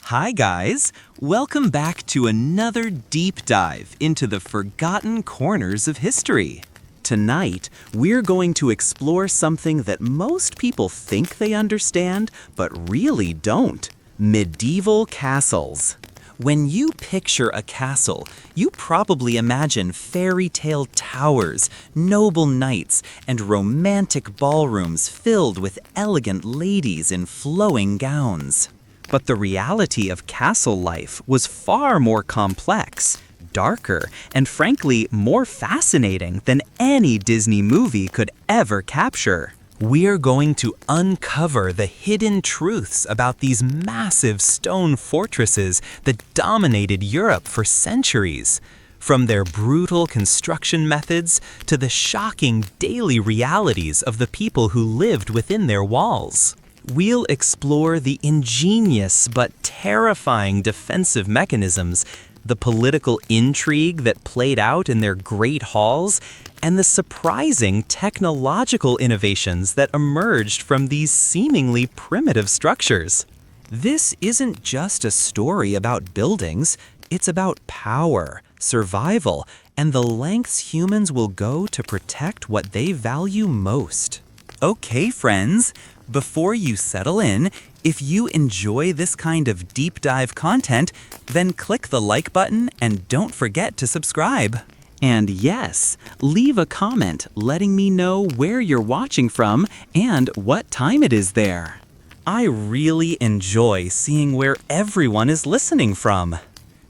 Hi guys! Welcome back to another deep dive into the forgotten corners of history. Tonight, we're going to explore something that most people think they understand, but really don't. Medieval castles. When you picture a castle, you probably imagine fairy tale towers, noble knights, and romantic ballrooms filled with elegant ladies in flowing gowns. But the reality of castle life was far more complex, darker, and frankly more fascinating than any Disney movie could ever capture. We're going to uncover the hidden truths about these massive stone fortresses that dominated Europe for centuries. From their brutal construction methods to the shocking daily realities of the people who lived within their walls. We'll explore the ingenious but terrifying defensive mechanisms, the political intrigue that played out in their great halls, and the surprising technological innovations that emerged from these seemingly primitive structures. This isn't just a story about buildings, it's about power, survival, and the lengths humans will go to protect what they value most. Okay, friends, before you settle in, if you enjoy this kind of deep dive content, then click the like button and don't forget to subscribe. And yes, leave a comment letting me know where you're watching from and what time it is there. I really enjoy seeing where everyone is listening from.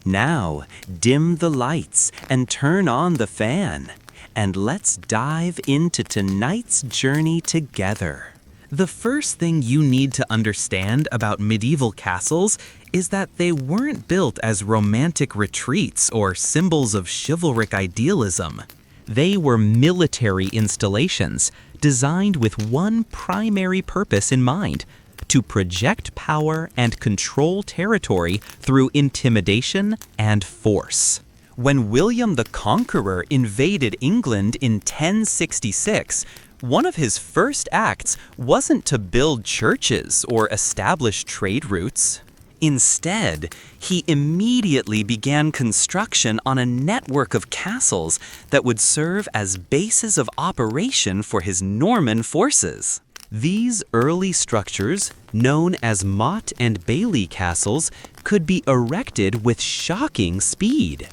Now, dim the lights and turn on the fan. And let's dive into tonight's journey together. The first thing you need to understand about medieval castles is that they weren't built as romantic retreats or symbols of chivalric idealism. They were military installations designed with one primary purpose in mind: to project power and control territory through intimidation and force. When William the Conqueror invaded England in 1066, one of his first acts wasn't to build churches or establish trade routes. Instead, he immediately began construction on a network of castles that would serve as bases of operation for his Norman forces. These early structures, known as motte and bailey castles, could be erected with shocking speed.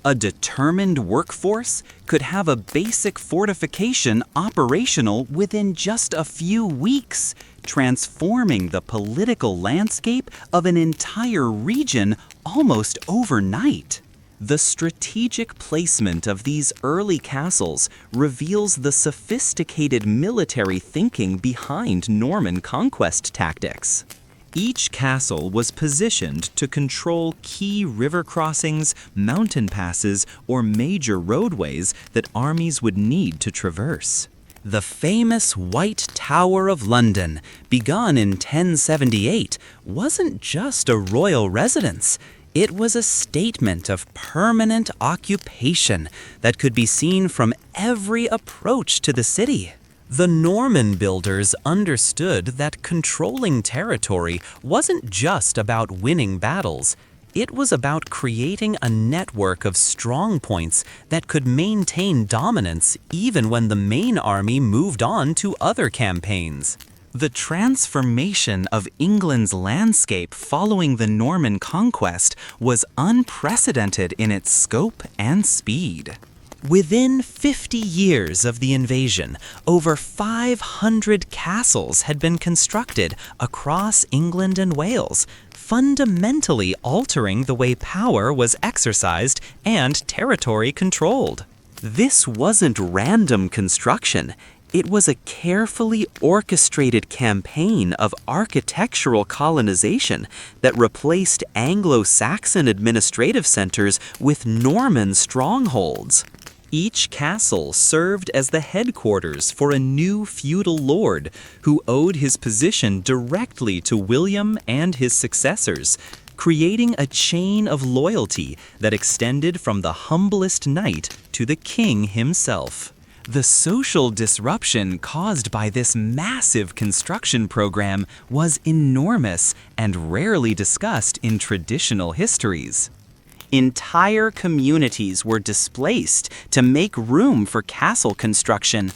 A determined workforce could have a basic fortification operational within just a few weeks, transforming the political landscape of an entire region almost overnight. The strategic placement of these early castles reveals the sophisticated military thinking behind Norman conquest tactics. Each castle was positioned to control key river crossings, mountain passes, or major roadways that armies would need to traverse. The famous White Tower of London, begun in 1078, wasn't just a royal residence. It was a statement of permanent occupation that could be seen from every approach to the city. The Norman builders understood that controlling territory wasn't just about winning battles. It was about creating a network of strong points that could maintain dominance even when the main army moved on to other campaigns. The transformation of England's landscape following the Norman conquest was unprecedented in its scope and speed. Within 50 years of the invasion, over 500 castles had been constructed across England and Wales, fundamentally altering the way power was exercised and territory controlled. This wasn't random construction. It was a carefully orchestrated campaign of architectural colonization that replaced Anglo-Saxon administrative centers with Norman strongholds. Each castle served as the headquarters for a new feudal lord who owed his position directly to William and his successors, creating a chain of loyalty that extended from the humblest knight to the king himself. The social disruption caused by this massive construction program was enormous and rarely discussed in traditional histories. Entire communities were displaced to make room for castle construction,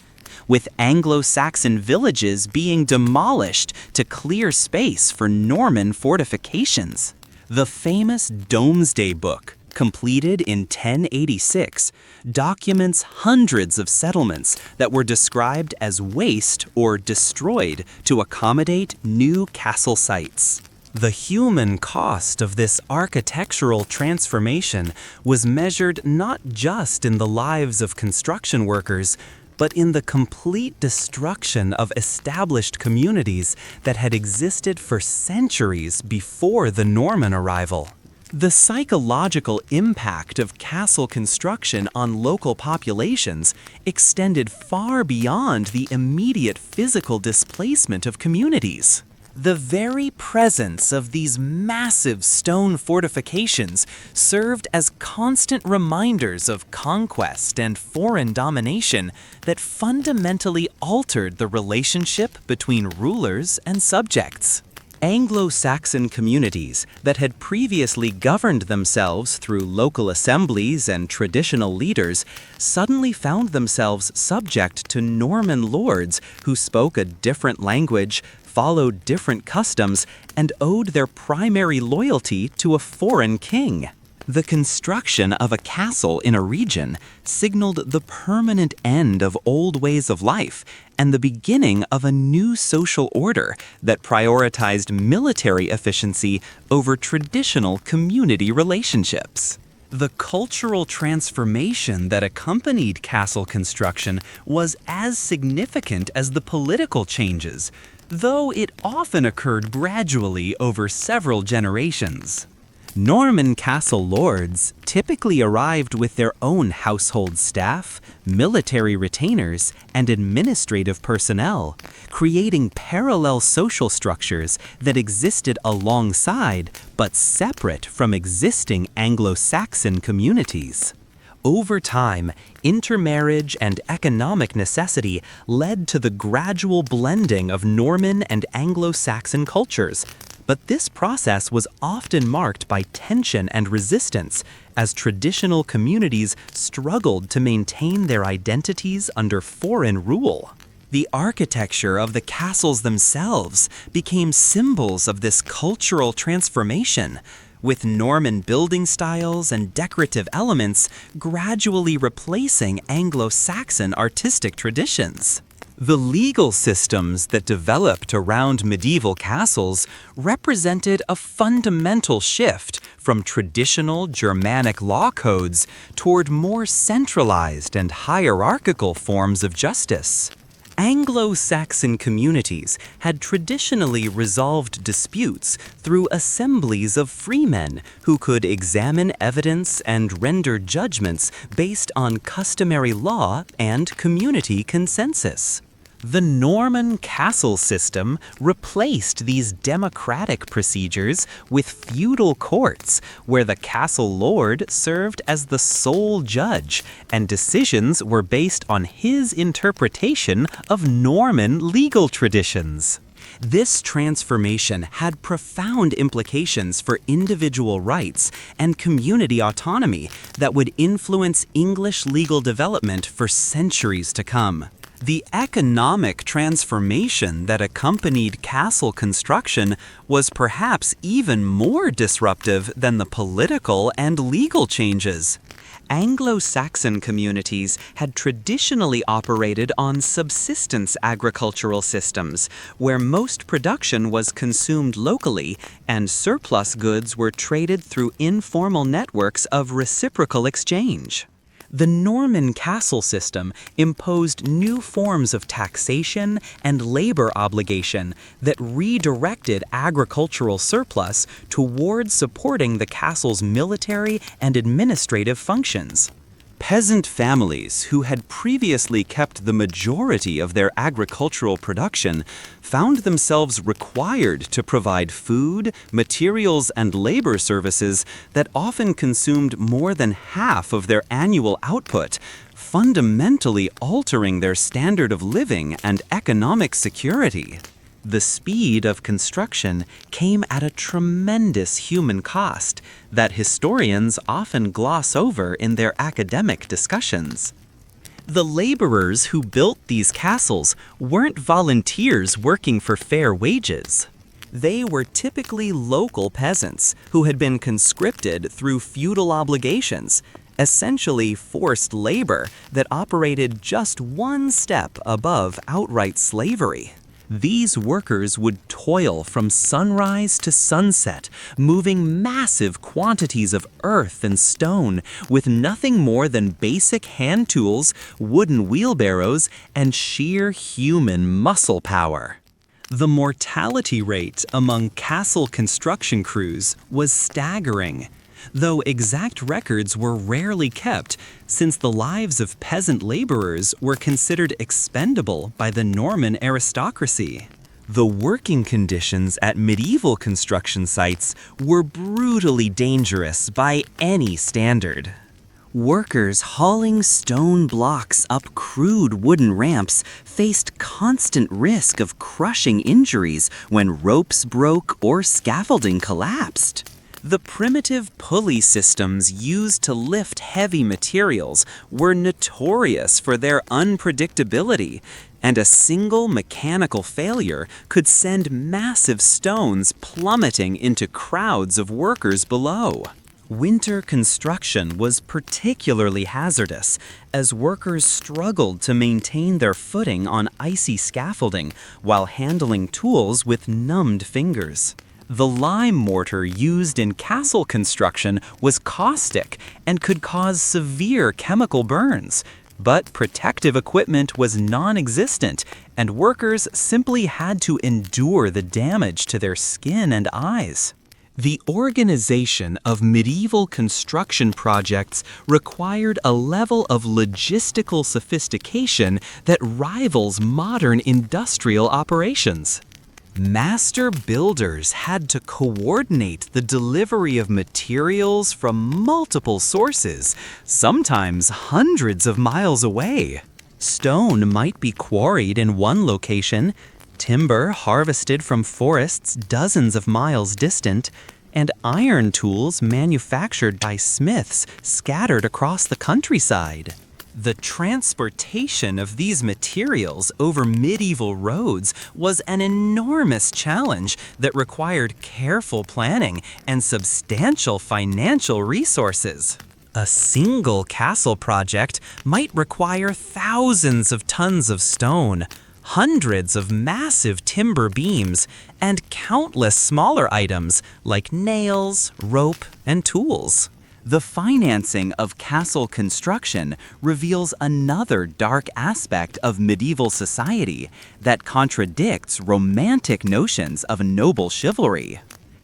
with Anglo-Saxon villages being demolished to clear space for Norman fortifications. The famous Domesday Book, completed in 1086, documents hundreds of settlements that were described as waste or destroyed to accommodate new castle sites. The human cost of this architectural transformation was measured not just in the lives of construction workers, but in the complete destruction of established communities that had existed for centuries before the Norman arrival. The psychological impact of castle construction on local populations extended far beyond the immediate physical displacement of communities. The very presence of these massive stone fortifications served as constant reminders of conquest and foreign domination that fundamentally altered the relationship between rulers and subjects. Anglo-Saxon communities that had previously governed themselves through local assemblies and traditional leaders suddenly found themselves subject to Norman lords who spoke a different language, followed different customs, and owed their primary loyalty to a foreign king. The construction of a castle in a region signaled the permanent end of old ways of life and the beginning of a new social order that prioritized military efficiency over traditional community relationships. The cultural transformation that accompanied castle construction was as significant as the political changes, though it often occurred gradually over several generations. Norman castle lords typically arrived with their own household staff, military retainers, and administrative personnel, creating parallel social structures that existed alongside but separate from existing Anglo-Saxon communities. Over time, intermarriage and economic necessity led to the gradual blending of Norman and Anglo-Saxon cultures, but this process was often marked by tension and resistance as traditional communities struggled to maintain their identities under foreign rule. The architecture of the castles themselves became symbols of this cultural transformation, with Norman building styles and decorative elements gradually replacing Anglo-Saxon artistic traditions. The legal systems that developed around medieval castles represented a fundamental shift from traditional Germanic law codes toward more centralized and hierarchical forms of justice. Anglo-Saxon communities had traditionally resolved disputes through assemblies of freemen who could examine evidence and render judgments based on customary law and community consensus. The Norman castle system replaced these democratic procedures with feudal courts, where the castle lord served as the sole judge, and decisions were based on his interpretation of Norman legal traditions. This transformation had profound implications for individual rights and community autonomy that would influence English legal development for centuries to come. The economic transformation that accompanied castle construction was perhaps even more disruptive than the political and legal changes. Anglo-Saxon communities had traditionally operated on subsistence agricultural systems, where most production was consumed locally and surplus goods were traded through informal networks of reciprocal exchange. The Norman castle system imposed new forms of taxation and labor obligation that redirected agricultural surplus towards supporting the castle's military and administrative functions. Peasant families who had previously kept the majority of their agricultural production found themselves required to provide food, materials, and labor services that often consumed more than half of their annual output, fundamentally altering their standard of living and economic security. The speed of construction came at a tremendous human cost that historians often gloss over in their academic discussions. The laborers who built these castles weren't volunteers working for fair wages. They were typically local peasants who had been conscripted through feudal obligations, essentially forced labor that operated just one step above outright slavery. These workers would toil from sunrise to sunset, moving massive quantities of earth and stone with nothing more than basic hand tools, wooden wheelbarrows, and sheer human muscle power. The mortality rate among castle construction crews was staggering, though exact records were rarely kept since the lives of peasant laborers were considered expendable by the Norman aristocracy. The working conditions at medieval construction sites were brutally dangerous by any standard. Workers hauling stone blocks up crude wooden ramps faced constant risk of crushing injuries when ropes broke or scaffolding collapsed. The primitive pulley systems used to lift heavy materials were notorious for their unpredictability, and a single mechanical failure could send massive stones plummeting into crowds of workers below. Winter construction was particularly hazardous, as workers struggled to maintain their footing on icy scaffolding while handling tools with numbed fingers. The lime mortar used in castle construction was caustic and could cause severe chemical burns, but protective equipment was non-existent, and workers simply had to endure the damage to their skin and eyes. The organization of medieval construction projects required a level of logistical sophistication that rivals modern industrial operations. Master builders had to coordinate the delivery of materials from multiple sources, sometimes hundreds of miles away. Stone might be quarried in one location, timber harvested from forests dozens of miles distant, and iron tools manufactured by smiths scattered across the countryside. The transportation of these materials over medieval roads was an enormous challenge that required careful planning and substantial financial resources. A single castle project might require thousands of tons of stone, hundreds of massive timber beams, and countless smaller items like nails, rope, and tools. The financing of castle construction reveals another dark aspect of medieval society that contradicts romantic notions of noble chivalry.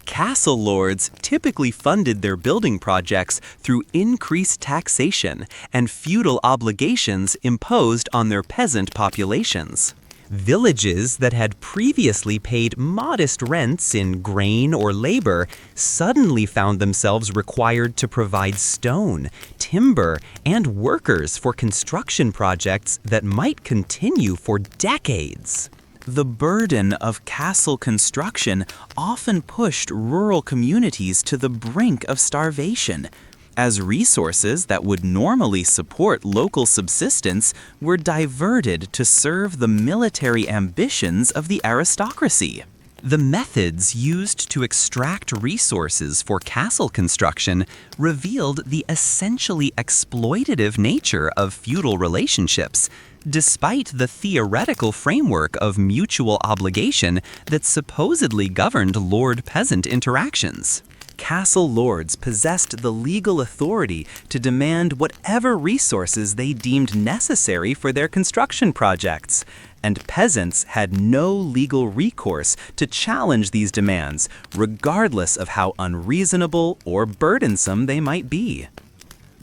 Castle lords typically funded their building projects through increased taxation and feudal obligations imposed on their peasant populations. Villages that had previously paid modest rents in grain or labor suddenly found themselves required to provide stone, timber, and workers for construction projects that might continue for decades. The burden of castle construction often pushed rural communities to the brink of starvation, as resources that would normally support local subsistence were diverted to serve the military ambitions of the aristocracy. The methods used to extract resources for castle construction revealed the essentially exploitative nature of feudal relationships, despite the theoretical framework of mutual obligation that supposedly governed lord-peasant interactions. Castle lords possessed the legal authority to demand whatever resources they deemed necessary for their construction projects, and peasants had no legal recourse to challenge these demands, regardless of how unreasonable or burdensome they might be.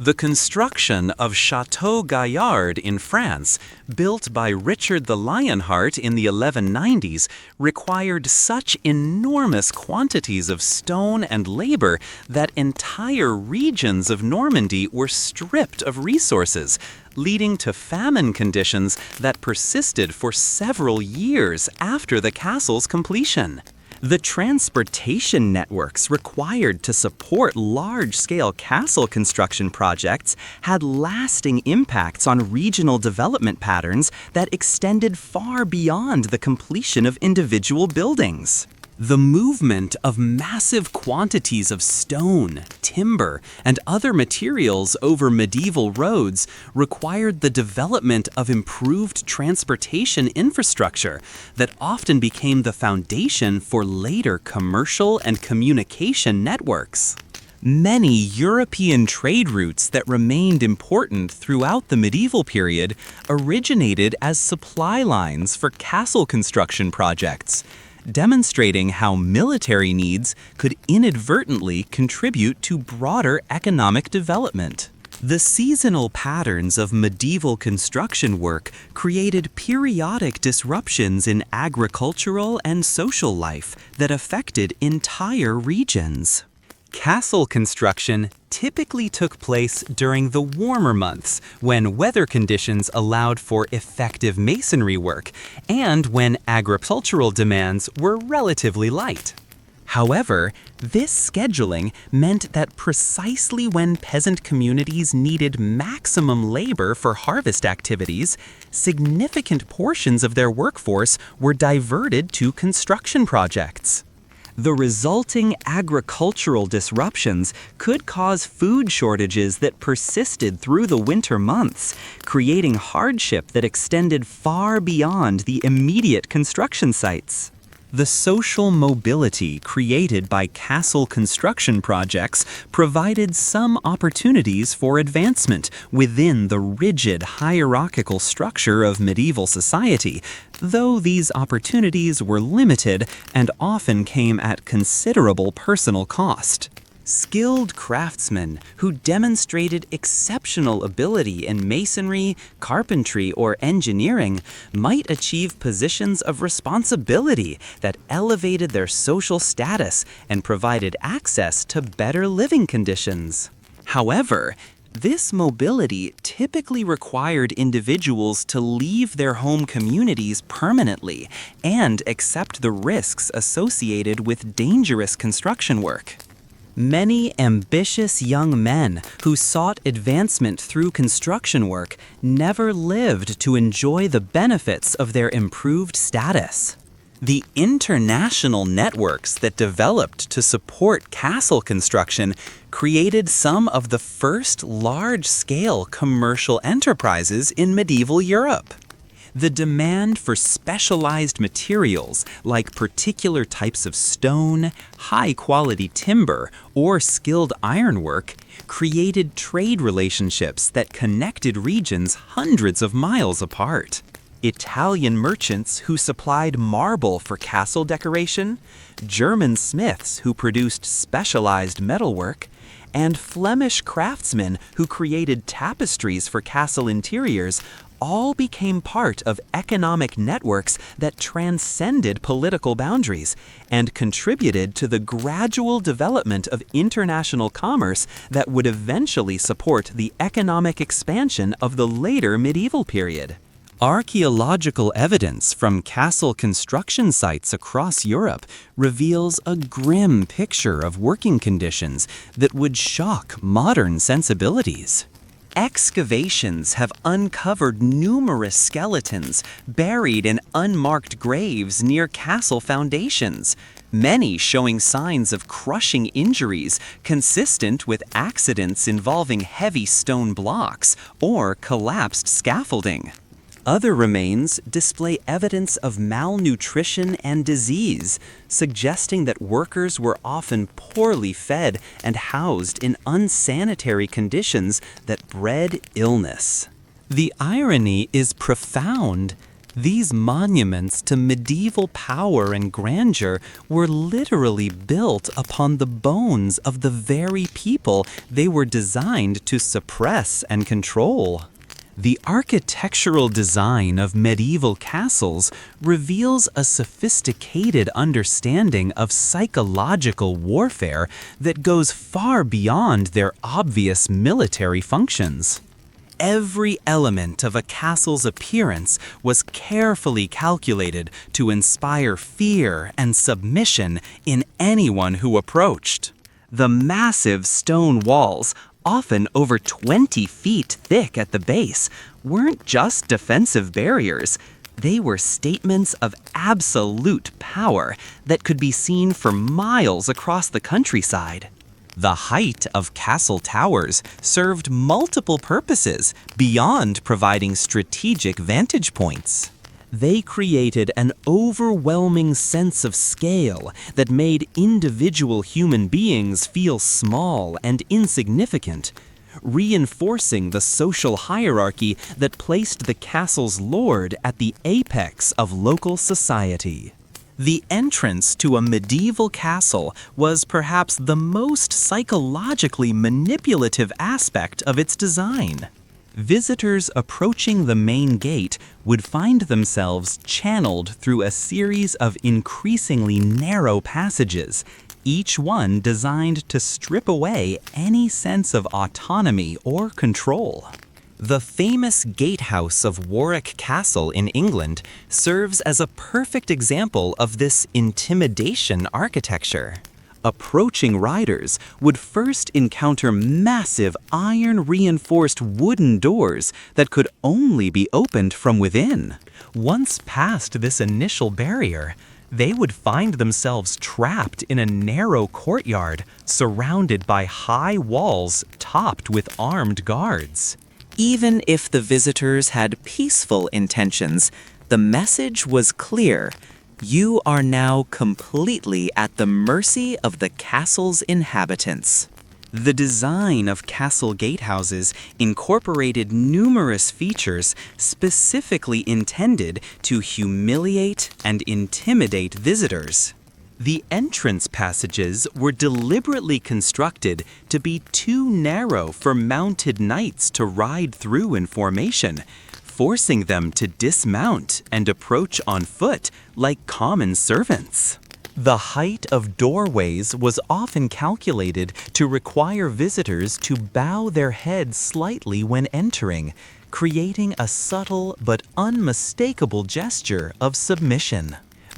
The construction of Château Gaillard in France, built by Richard the Lionheart in the 1190s, required such enormous quantities of stone and labor that entire regions of Normandy were stripped of resources, leading to famine conditions that persisted for several years after the castle's completion. The transportation networks required to support large-scale castle construction projects had lasting impacts on regional development patterns that extended far beyond the completion of individual buildings. The movement of massive quantities of stone, timber, and other materials over medieval roads required the development of improved transportation infrastructure that often became the foundation for later commercial and communication networks. Many European trade routes that remained important throughout the medieval period originated as supply lines for castle construction projects, demonstrating how military needs could inadvertently contribute to broader economic development. The seasonal patterns of medieval construction work created periodic disruptions in agricultural and social life that affected entire regions. Castle construction typically took place during the warmer months, when weather conditions allowed for effective masonry work and when agricultural demands were relatively light. However, this scheduling meant that precisely when peasant communities needed maximum labor for harvest activities, significant portions of their workforce were diverted to construction projects. The resulting agricultural disruptions could cause food shortages that persisted through the winter months, creating hardship that extended far beyond the immediate construction sites. The social mobility created by castle construction projects provided some opportunities for advancement within the rigid hierarchical structure of medieval society, though these opportunities were limited and often came at considerable personal cost. Skilled craftsmen who demonstrated exceptional ability in masonry, carpentry, or engineering might achieve positions of responsibility that elevated their social status and provided access to better living conditions. However, this mobility typically required individuals to leave their home communities permanently and accept the risks associated with dangerous construction work. Many ambitious young men who sought advancement through construction work never lived to enjoy the benefits of their improved status. The international networks that developed to support castle construction created some of the first large-scale commercial enterprises in medieval Europe. The demand for specialized materials like particular types of stone, high-quality timber, or skilled ironwork created trade relationships that connected regions hundreds of miles apart. Italian merchants who supplied marble for castle decoration, German smiths who produced specialized metalwork, and Flemish craftsmen who created tapestries for castle interiors all became part of economic networks that transcended political boundaries and contributed to the gradual development of international commerce that would eventually support the economic expansion of the later medieval period. Archaeological evidence from castle construction sites across Europe reveals a grim picture of working conditions that would shock modern sensibilities. Excavations have uncovered numerous skeletons buried in unmarked graves near castle foundations, many showing signs of crushing injuries consistent with accidents involving heavy stone blocks or collapsed scaffolding. Other remains display evidence of malnutrition and disease, suggesting that workers were often poorly fed and housed in unsanitary conditions that bred illness. The irony is profound. These monuments to medieval power and grandeur were literally built upon the bones of the very people they were designed to suppress and control. The architectural design of medieval castles reveals a sophisticated understanding of psychological warfare that goes far beyond their obvious military functions. Every element of a castle's appearance was carefully calculated to inspire fear and submission in anyone who approached. The massive stone walls, often over 20 feet thick at the base, weren't just defensive barriers. They were statements of absolute power that could be seen for miles across the countryside. The height of castle towers served multiple purposes beyond providing strategic vantage points. They created an overwhelming sense of scale that made individual human beings feel small and insignificant, reinforcing the social hierarchy that placed the castle's lord at the apex of local society. The entrance to a medieval castle was perhaps the most psychologically manipulative aspect of its design. Visitors approaching the main gate would find themselves channeled through a series of increasingly narrow passages, each one designed to strip away any sense of autonomy or control. The famous gatehouse of Warwick Castle in England serves as a perfect example of this intimidation architecture. Approaching riders would first encounter massive iron-reinforced wooden doors that could only be opened from within. Once past this initial barrier, they would find themselves trapped in a narrow courtyard surrounded by high walls topped with armed guards. Even if the visitors had peaceful intentions, the message was clear. You are now completely at the mercy of the castle's inhabitants. The design of castle gatehouses incorporated numerous features specifically intended to humiliate and intimidate visitors. The entrance passages were deliberately constructed to be too narrow for mounted knights to ride through in formation, forcing them to dismount and approach on foot like common servants. The height of doorways was often calculated to require visitors to bow their heads slightly when entering, creating a subtle but unmistakable gesture of submission.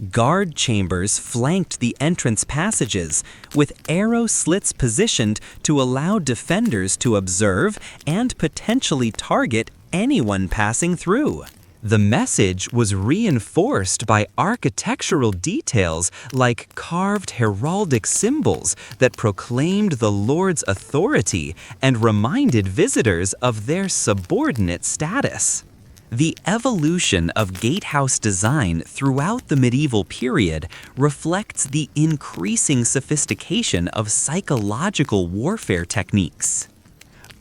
Guard chambers flanked the entrance passages, with arrow slits positioned to allow defenders to observe and potentially target anyone passing through. The message was reinforced by architectural details like carved heraldic symbols that proclaimed the Lord's authority and reminded visitors of their subordinate status. The evolution of gatehouse design throughout the medieval period reflects the increasing sophistication of psychological warfare techniques.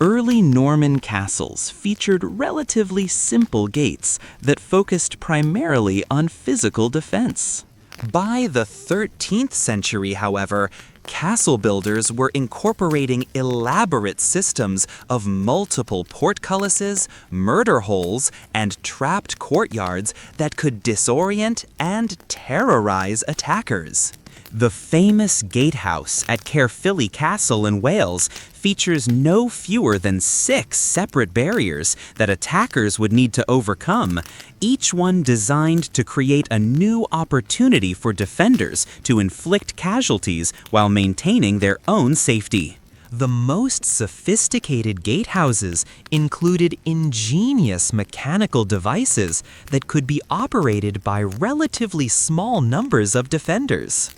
Early Norman castles featured relatively simple gates that focused primarily on physical defense. By the 13th century, however, castle builders were incorporating elaborate systems of multiple portcullises, murder holes, and trapped courtyards that could disorient and terrorize attackers. The famous gatehouse at Caerphilly Castle in Wales features no fewer than 6 separate barriers that attackers would need to overcome, each one designed to create a new opportunity for defenders to inflict casualties while maintaining their own safety. The most sophisticated gatehouses included ingenious mechanical devices that could be operated by relatively small numbers of defenders.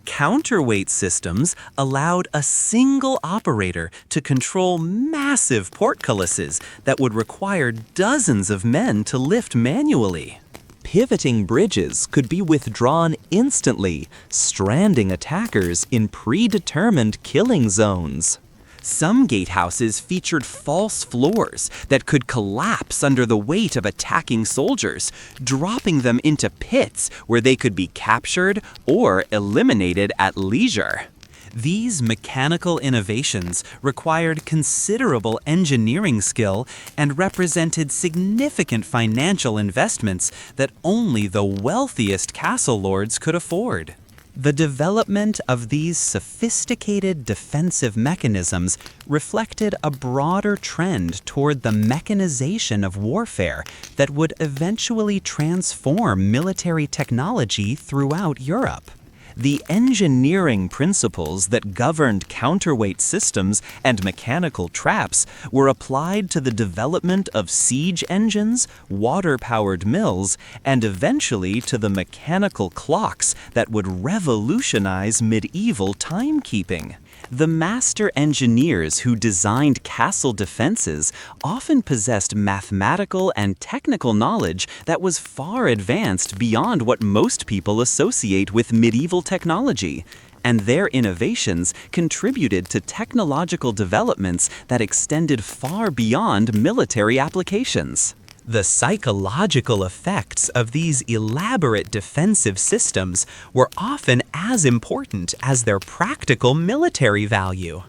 Counterweight systems allowed a single operator to control massive portcullises that would require dozens of men to lift manually. Pivoting bridges could be withdrawn instantly, stranding attackers in predetermined killing zones. Some gatehouses featured false floors that could collapse under the weight of attacking soldiers, dropping them into pits where they could be captured or eliminated at leisure. These mechanical innovations required considerable engineering skill and represented significant financial investments that only the wealthiest castle lords could afford. The development of these sophisticated defensive mechanisms reflected a broader trend toward the mechanization of warfare that would eventually transform military technology throughout Europe. The engineering principles that governed counterweight systems and mechanical traps were applied to the development of siege engines, water-powered mills, and eventually to the mechanical clocks that would revolutionize medieval timekeeping. The master engineers who designed castle defenses often possessed mathematical and technical knowledge that was far advanced beyond what most people associate with medieval technology, and their innovations contributed to technological developments that extended far beyond military applications. The psychological effects of these elaborate defensive systems were often as important as their practical military value.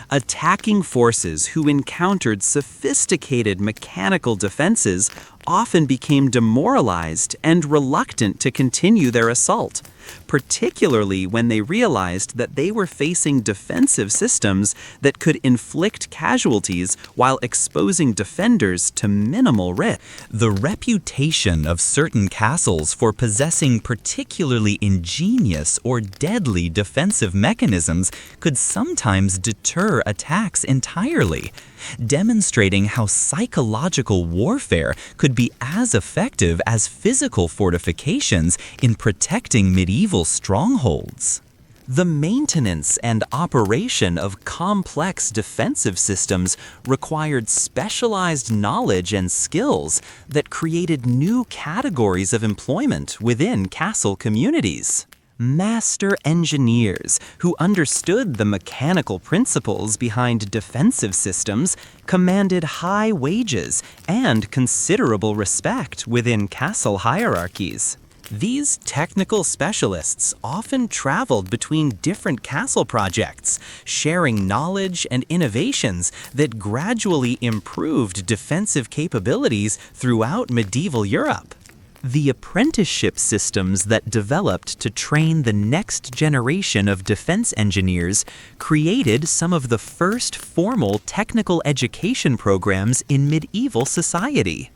Attacking forces who encountered sophisticated mechanical defenses often became demoralized and reluctant to continue their assault, particularly when they realized that they were facing defensive systems that could inflict casualties while exposing defenders to minimal risk. The reputation of certain castles for possessing particularly ingenious or deadly defensive mechanisms could sometimes deter attacks entirely, demonstrating how psychological warfare could be as effective as physical fortifications in protecting medieval strongholds. The maintenance and operation of complex defensive systems required specialized knowledge and skills that created new categories of employment within castle communities. Master engineers who understood the mechanical principles behind defensive systems commanded high wages and considerable respect within castle hierarchies. These technical specialists often traveled between different castle projects, sharing knowledge and innovations that gradually improved defensive capabilities throughout medieval Europe. The apprenticeship systems that developed to train the next generation of defense engineers created some of the first formal technical education programs in medieval society.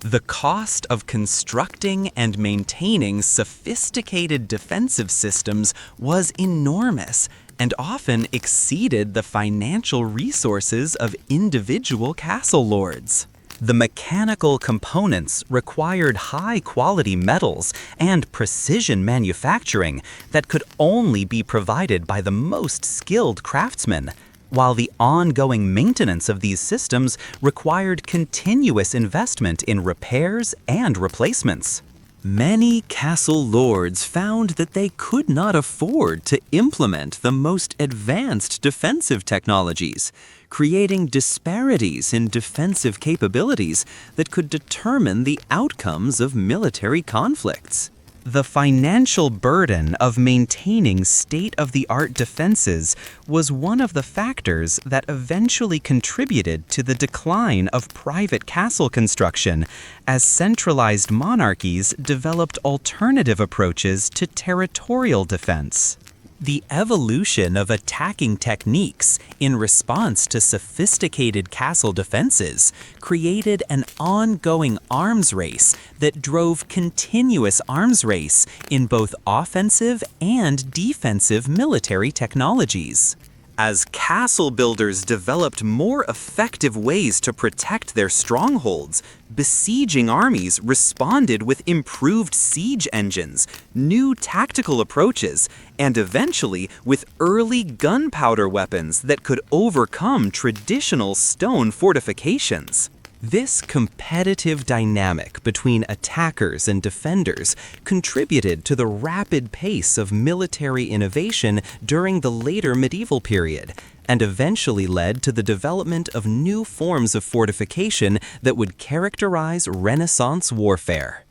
The cost of constructing and maintaining sophisticated defensive systems was enormous and often exceeded the financial resources of individual castle lords. The mechanical components required high-quality metals and precision manufacturing that could only be provided by the most skilled craftsmen, while the ongoing maintenance of these systems required continuous investment in repairs and replacements. Many castle lords found that they could not afford to implement the most advanced defensive technologies, creating disparities in defensive capabilities that could determine the outcomes of military conflicts. The financial burden of maintaining state-of-the-art defenses was one of the factors that eventually contributed to the decline of private castle construction as centralized monarchies developed alternative approaches to territorial defense. The evolution of attacking techniques in response to sophisticated castle defenses created an ongoing arms race that drove continuous arms race in both offensive and defensive military technologies. As castle builders developed more effective ways to protect their strongholds, besieging armies responded with improved siege engines, new tactical approaches, and eventually with early gunpowder weapons that could overcome traditional stone fortifications. This competitive dynamic between attackers and defenders contributed to the rapid pace of military innovation during the later medieval period, and eventually led to the development of new forms of fortification that would characterize Renaissance warfare.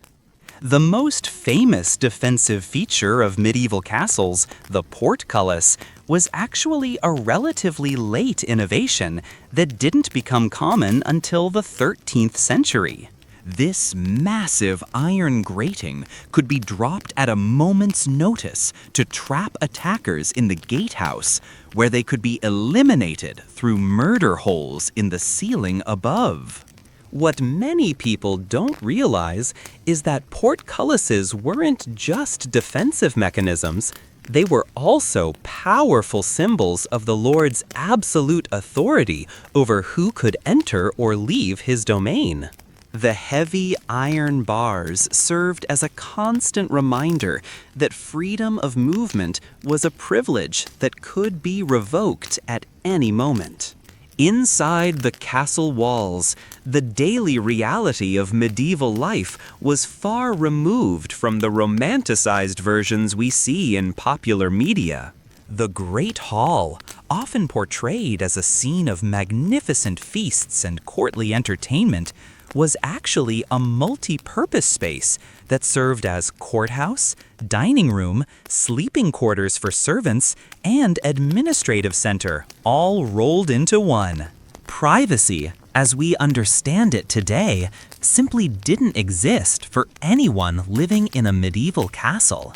The most famous defensive feature of medieval castles, the portcullis, was actually a relatively late innovation that didn't become common until the 13th century. This massive iron grating could be dropped at a moment's notice to trap attackers in the gatehouse, where they could be eliminated through murder holes in the ceiling above. What many people don't realize is that portcullises weren't just defensive mechanisms. They were also powerful symbols of the Lord's absolute authority over who could enter or leave his domain. The heavy iron bars served as a constant reminder that freedom of movement was a privilege that could be revoked at any moment. Inside the castle walls, the daily reality of medieval life was far removed from the romanticized versions we see in popular media. The Great Hall, often portrayed as a scene of magnificent feasts and courtly entertainment, was actually a multi-purpose space that served as courthouse, dining room, sleeping quarters for servants, and administrative center, all rolled into one. Privacy, as we understand it today, simply didn't exist for anyone living in a medieval castle.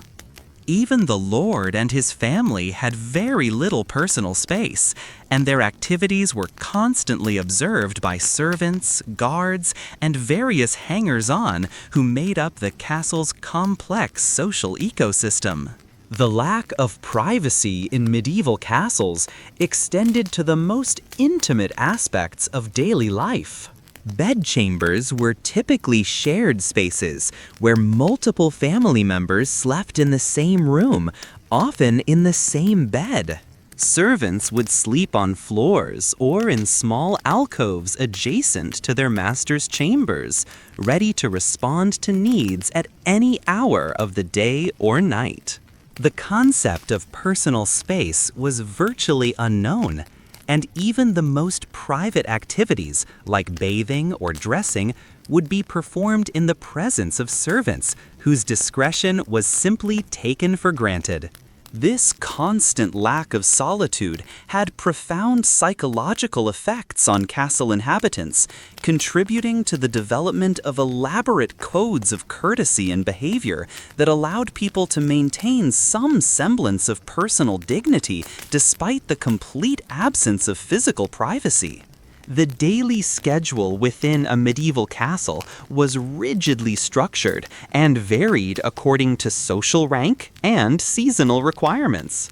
Even the Lord and his family had very little personal space, and their activities were constantly observed by servants, guards, and various hangers-on who made up the castle's complex social ecosystem. The lack of privacy in medieval castles extended to the most intimate aspects of daily life. Bedchambers were typically shared spaces where multiple family members slept in the same room, often in the same bed. Servants would sleep on floors or in small alcoves adjacent to their master's chambers, ready to respond to needs at any hour of the day or night. The concept of personal space was virtually unknown, and even the most private activities, like bathing or dressing, would be performed in the presence of servants whose discretion was simply taken for granted. This constant lack of solitude had profound psychological effects on castle inhabitants, contributing to the development of elaborate codes of courtesy and behavior that allowed people to maintain some semblance of personal dignity despite the complete absence of physical privacy. The daily schedule within a medieval castle was rigidly structured and varied according to social rank and seasonal requirements.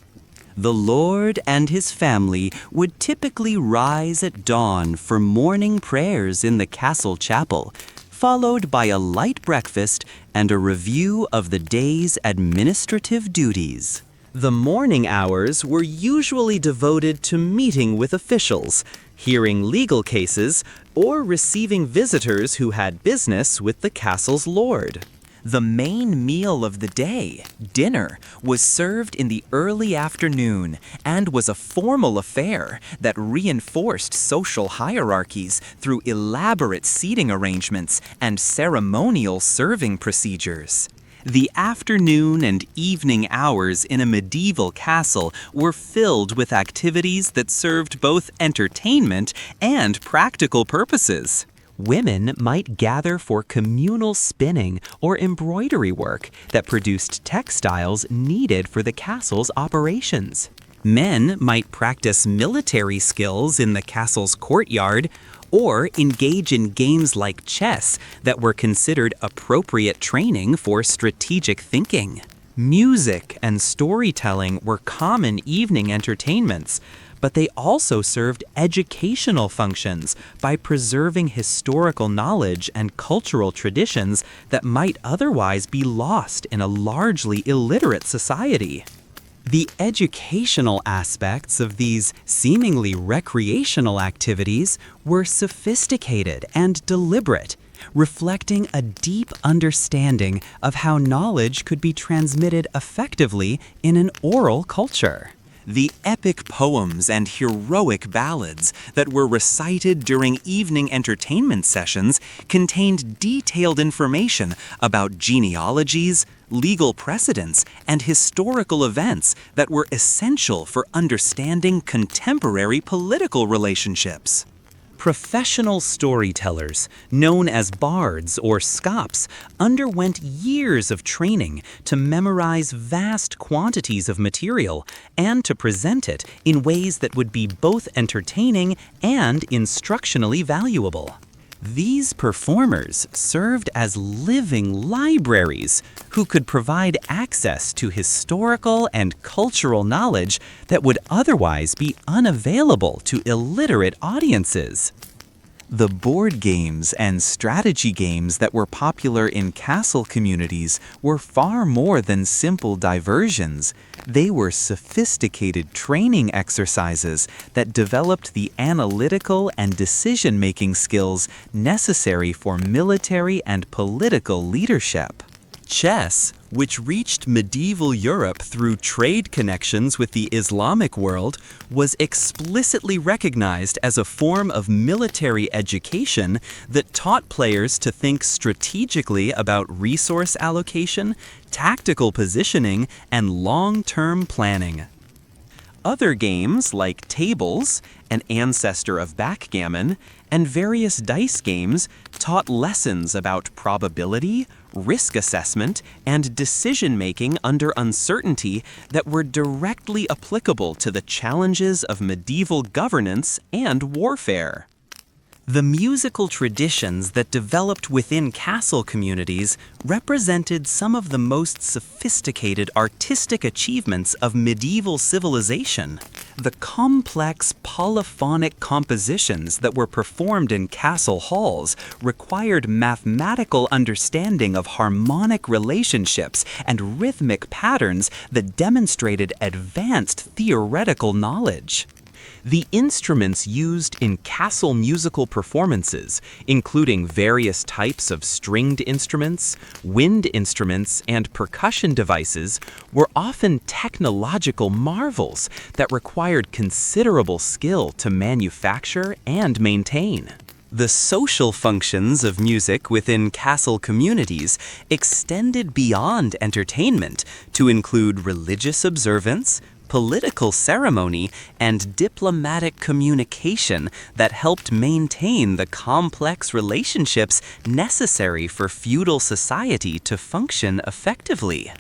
The Lord and his family would typically rise at dawn for morning prayers in the castle chapel, followed by a light breakfast and a review of the day's administrative duties. The morning hours were usually devoted to meeting with officials, hearing legal cases, or receiving visitors who had business with the castle's lord. The main meal of the day, dinner, was served in the early afternoon and was a formal affair that reinforced social hierarchies through elaborate seating arrangements and ceremonial serving procedures. The afternoon and evening hours in a medieval castle were filled with activities that served both entertainment and practical purposes. Women might gather for communal spinning or embroidery work that produced textiles needed for the castle's operations. Men might practice military skills in the castle's courtyard or engage in games like chess that were considered appropriate training for strategic thinking. Music and storytelling were common evening entertainments, but they also served educational functions by preserving historical knowledge and cultural traditions that might otherwise be lost in a largely illiterate society. The educational aspects of these seemingly recreational activities were sophisticated and deliberate, reflecting a deep understanding of how knowledge could be transmitted effectively in an oral culture. The epic poems and heroic ballads that were recited during evening entertainment sessions contained detailed information about genealogies, legal precedents, and historical events that were essential for understanding contemporary political relationships. Professional storytellers, known as bards or scops, underwent years of training to memorize vast quantities of material and to present it in ways that would be both entertaining and instructionally valuable. These performers served as living libraries who could provide access to historical and cultural knowledge that would otherwise be unavailable to illiterate audiences. The board games and strategy games that were popular in castle communities were far more than simple diversions. They were sophisticated training exercises that developed the analytical and decision-making skills necessary for military and political leadership. Chess, which reached medieval Europe through trade connections with the Islamic world, was explicitly recognized as a form of military education that taught players to think strategically about resource allocation, tactical positioning, and long-term planning. Other games like tables, an ancestor of backgammon, and various dice games taught lessons about probability, risk assessment, and decision-making under uncertainty that were directly applicable to the challenges of medieval governance and warfare. The musical traditions that developed within castle communities represented some of the most sophisticated artistic achievements of medieval civilization. The complex polyphonic compositions that were performed in castle halls required mathematical understanding of harmonic relationships and rhythmic patterns that demonstrated advanced theoretical knowledge. The instruments used in castle musical performances, including various types of stringed instruments, wind instruments, and percussion devices, were often technological marvels that required considerable skill to manufacture and maintain. The social functions of music within castle communities extended beyond entertainment to include religious observance, political ceremony, and diplomatic communication that helped maintain the complex relationships necessary for feudal society to function effectively.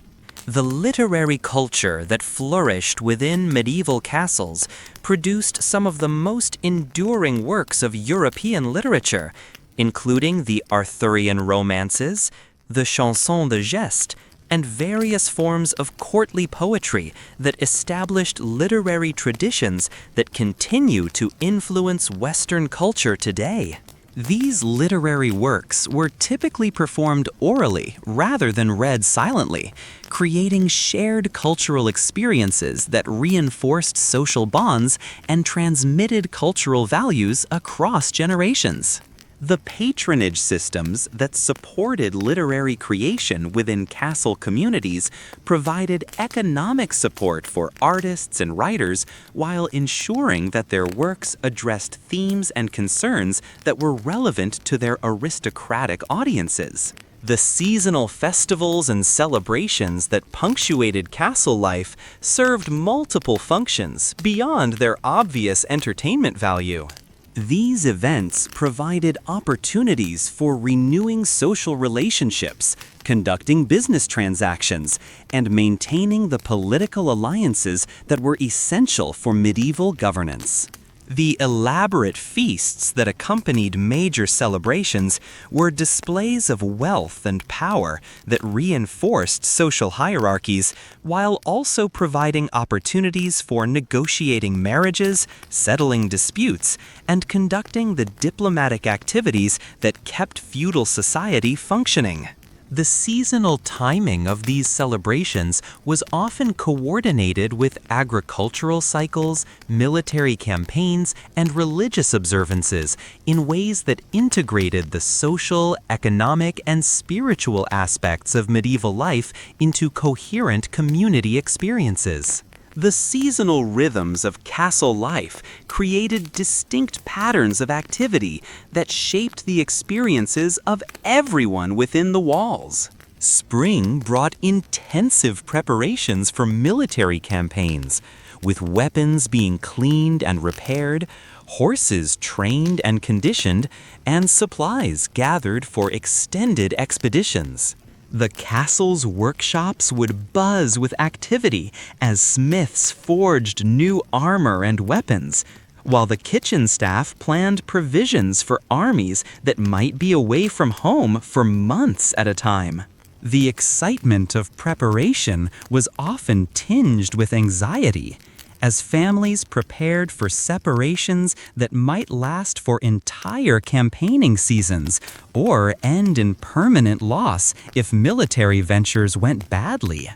The literary culture that flourished within medieval castles produced some of the most enduring works of European literature, including the Arthurian romances, the chansons de geste, and various forms of courtly poetry that established literary traditions that continue to influence Western culture today. These literary works were typically performed orally rather than read silently, creating shared cultural experiences that reinforced social bonds and transmitted cultural values across generations. The patronage systems that supported literary creation within castle communities provided economic support for artists and writers while ensuring that their works addressed themes and concerns that were relevant to their aristocratic audiences. The seasonal festivals and celebrations that punctuated castle life served multiple functions beyond their obvious entertainment value. These events provided opportunities for renewing social relationships, conducting business transactions, and maintaining the political alliances that were essential for medieval governance. The elaborate feasts that accompanied major celebrations were displays of wealth and power that reinforced social hierarchies while also providing opportunities for negotiating marriages, settling disputes, and conducting the diplomatic activities that kept feudal society functioning. The seasonal timing of these celebrations was often coordinated with agricultural cycles, military campaigns, and religious observances in ways that integrated the social, economic, and spiritual aspects of medieval life into coherent community experiences. The seasonal rhythms of castle life created distinct patterns of activity that shaped the experiences of everyone within the walls. Spring brought intensive preparations for military campaigns, with weapons being cleaned and repaired, horses trained and conditioned, and supplies gathered for extended expeditions. The castle's workshops would buzz with activity as smiths forged new armor and weapons, while the kitchen staff planned provisions for armies that might be away from home for months at a time. The excitement of preparation was often tinged with anxiety, as families prepared for separations that might last for entire campaigning seasons or end in permanent loss if military ventures went badly.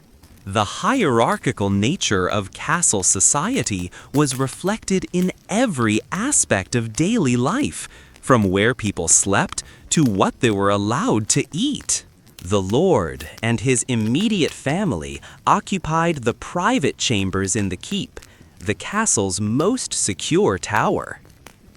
The hierarchical nature of castle society was reflected in every aspect of daily life, from where people slept to what they were allowed to eat. The lord and his immediate family occupied the private chambers in the keep, the castle's most secure tower.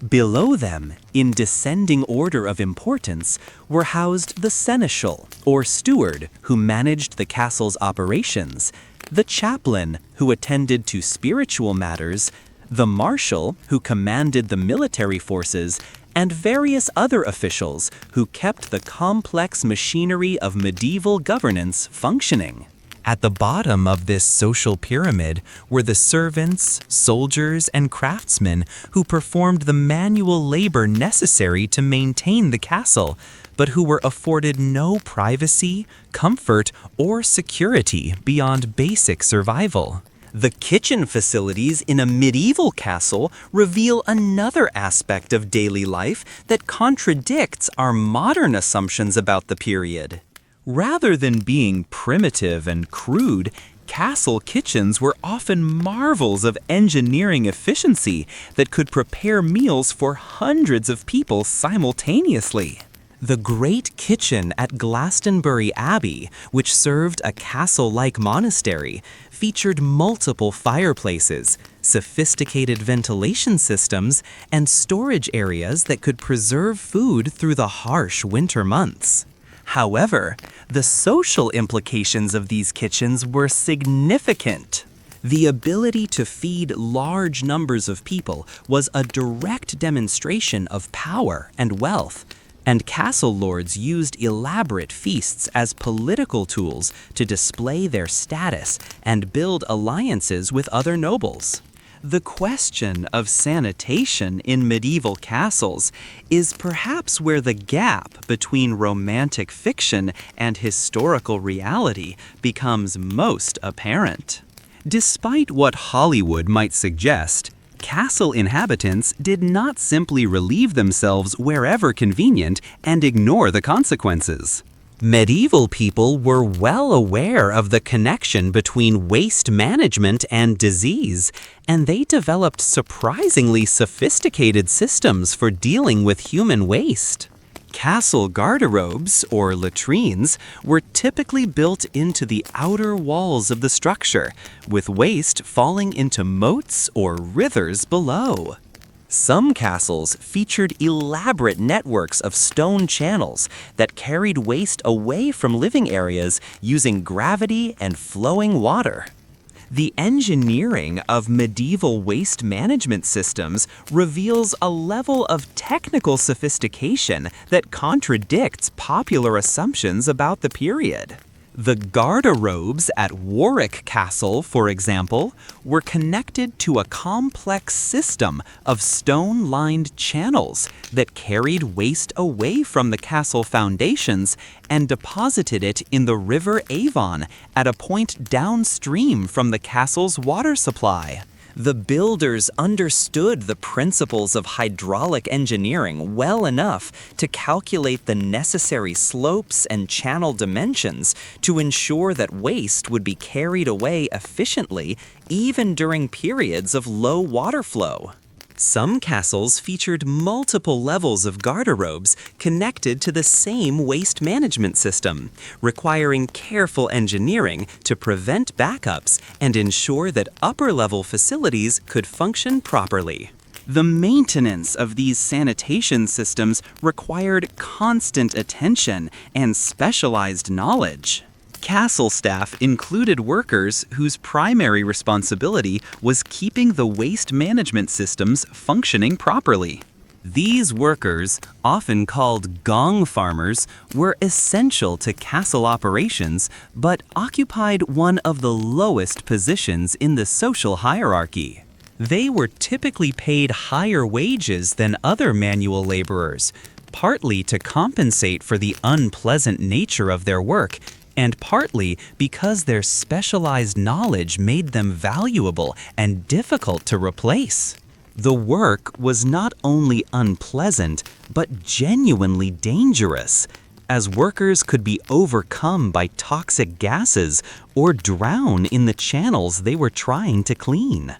Below them, in descending order of importance, were housed the seneschal, or steward, who managed the castle's operations, the chaplain, who attended to spiritual matters, the marshal, who commanded the military forces, and various other officials who kept the complex machinery of medieval governance functioning. At the bottom of this social pyramid were the servants, soldiers, and craftsmen who performed the manual labor necessary to maintain the castle, but who were afforded no privacy, comfort, or security beyond basic survival. The kitchen facilities in a medieval castle reveal another aspect of daily life that contradicts our modern assumptions about the period. Rather than being primitive and crude, castle kitchens were often marvels of engineering efficiency that could prepare meals for hundreds of people simultaneously. The great kitchen at Glastonbury Abbey, which served a castle-like monastery, featured multiple fireplaces, sophisticated ventilation systems, and storage areas that could preserve food through the harsh winter months. However, the social implications of these kitchens were significant. The ability to feed large numbers of people was a direct demonstration of power and wealth, and castle lords used elaborate feasts as political tools to display their status and build alliances with other nobles. The question of sanitation in medieval castles is perhaps where the gap between romantic fiction and historical reality becomes most apparent. Despite what Hollywood might suggest, castle inhabitants did not simply relieve themselves wherever convenient and ignore the consequences. Medieval people were well aware of the connection between waste management and disease, and they developed surprisingly sophisticated systems for dealing with human waste. Castle garderobes, or latrines, were typically built into the outer walls of the structure, with waste falling into moats or rivers below. Some castles featured elaborate networks of stone channels that carried waste away from living areas using gravity and flowing water. The engineering of medieval waste management systems reveals a level of technical sophistication that contradicts popular assumptions about the period. The garderobes at Warwick Castle, for example, were connected to a complex system of stone-lined channels that carried waste away from the castle foundations and deposited it in the River Avon at a point downstream from the castle's water supply. The builders understood the principles of hydraulic engineering well enough to calculate the necessary slopes and channel dimensions to ensure that waste would be carried away efficiently even during periods of low water flow. Some castles featured multiple levels of garderobes connected to the same waste management system, requiring careful engineering to prevent backups and ensure that upper-level facilities could function properly. The maintenance of these sanitation systems required constant attention and specialized knowledge. Castle staff included workers whose primary responsibility was keeping the waste management systems functioning properly. These workers, often called gong farmers, were essential to castle operations but occupied one of the lowest positions in the social hierarchy. They were typically paid higher wages than other manual laborers, partly to compensate for the unpleasant nature of their work, and partly because their specialized knowledge made them valuable and difficult to replace. The work was not only unpleasant, but genuinely dangerous, as workers could be overcome by toxic gases or drown in the channels they were trying to clean.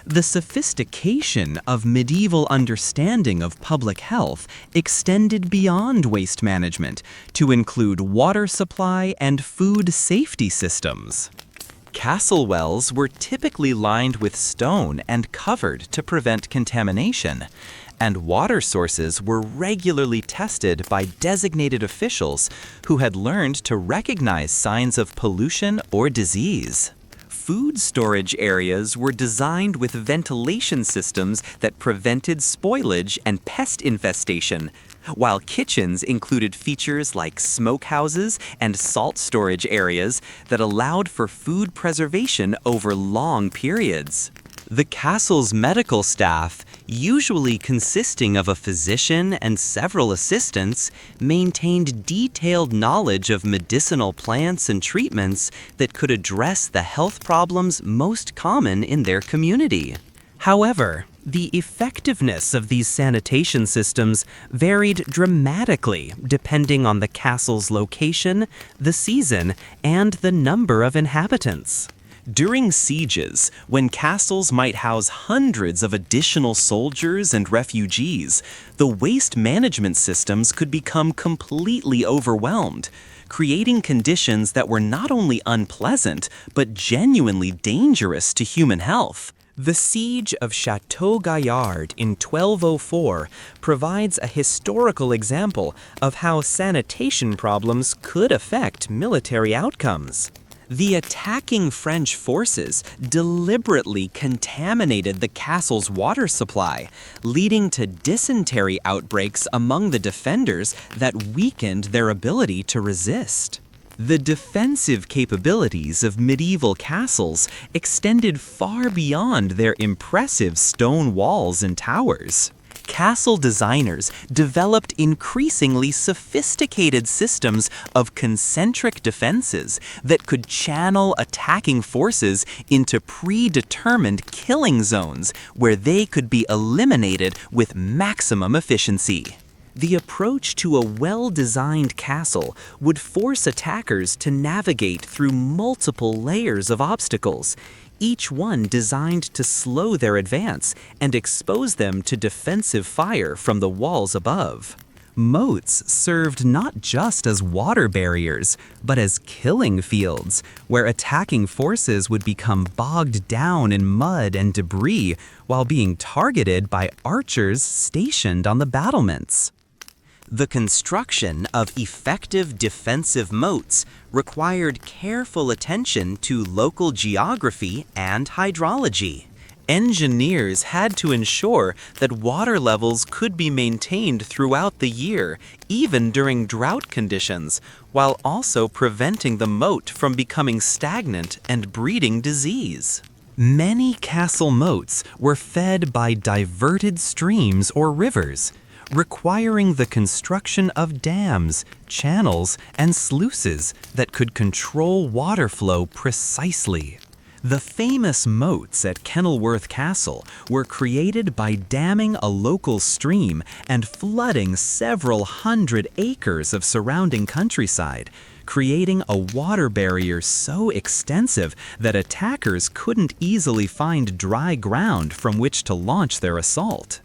The sophistication of medieval understanding of public health extended beyond waste management to include water supply and food safety systems. Castle wells were typically lined with stone and covered to prevent contamination, and water sources were regularly tested by designated officials who had learned to recognize signs of pollution or disease. Food storage areas were designed with ventilation systems that prevented spoilage and pest infestation, while kitchens included features like smokehouses and salt storage areas that allowed for food preservation over long periods. The castle's medical staff, usually consisting of a physician and several assistants, maintained detailed knowledge of medicinal plants and treatments that could address the health problems most common in their community. However, the effectiveness of these sanitation systems varied dramatically depending on the castle's location, the season, and the number of inhabitants. During sieges, when castles might house hundreds of additional soldiers and refugees, the waste management systems could become completely overwhelmed, creating conditions that were not only unpleasant, but genuinely dangerous to human health. The siege of Chateau Gaillard in 1204 provides a historical example of how sanitation problems could affect military outcomes. The attacking French forces deliberately contaminated the castle's water supply, leading to dysentery outbreaks among the defenders that weakened their ability to resist. The defensive capabilities of medieval castles extended far beyond their impressive stone walls and towers. Castle designers developed increasingly sophisticated systems of concentric defenses that could channel attacking forces into predetermined killing zones where they could be eliminated with maximum efficiency. The approach to a well-designed castle would force attackers to navigate through multiple layers of obstacles, each one designed to slow their advance and expose them to defensive fire from the walls above. Moats served not just as water barriers, but as killing fields, where attacking forces would become bogged down in mud and debris while being targeted by archers stationed on the battlements. The construction of effective defensive moats required careful attention to local geography and hydrology. Engineers had to ensure that water levels could be maintained throughout the year, even during drought conditions, while also preventing the moat from becoming stagnant and breeding disease. Many castle moats were fed by diverted streams or rivers, requiring the construction of dams, channels, and sluices that could control water flow precisely. The famous moats at Kenilworth Castle were created by damming a local stream and flooding several hundred acres of surrounding countryside, creating a water barrier so extensive that attackers couldn't easily find dry ground from which to launch their assault.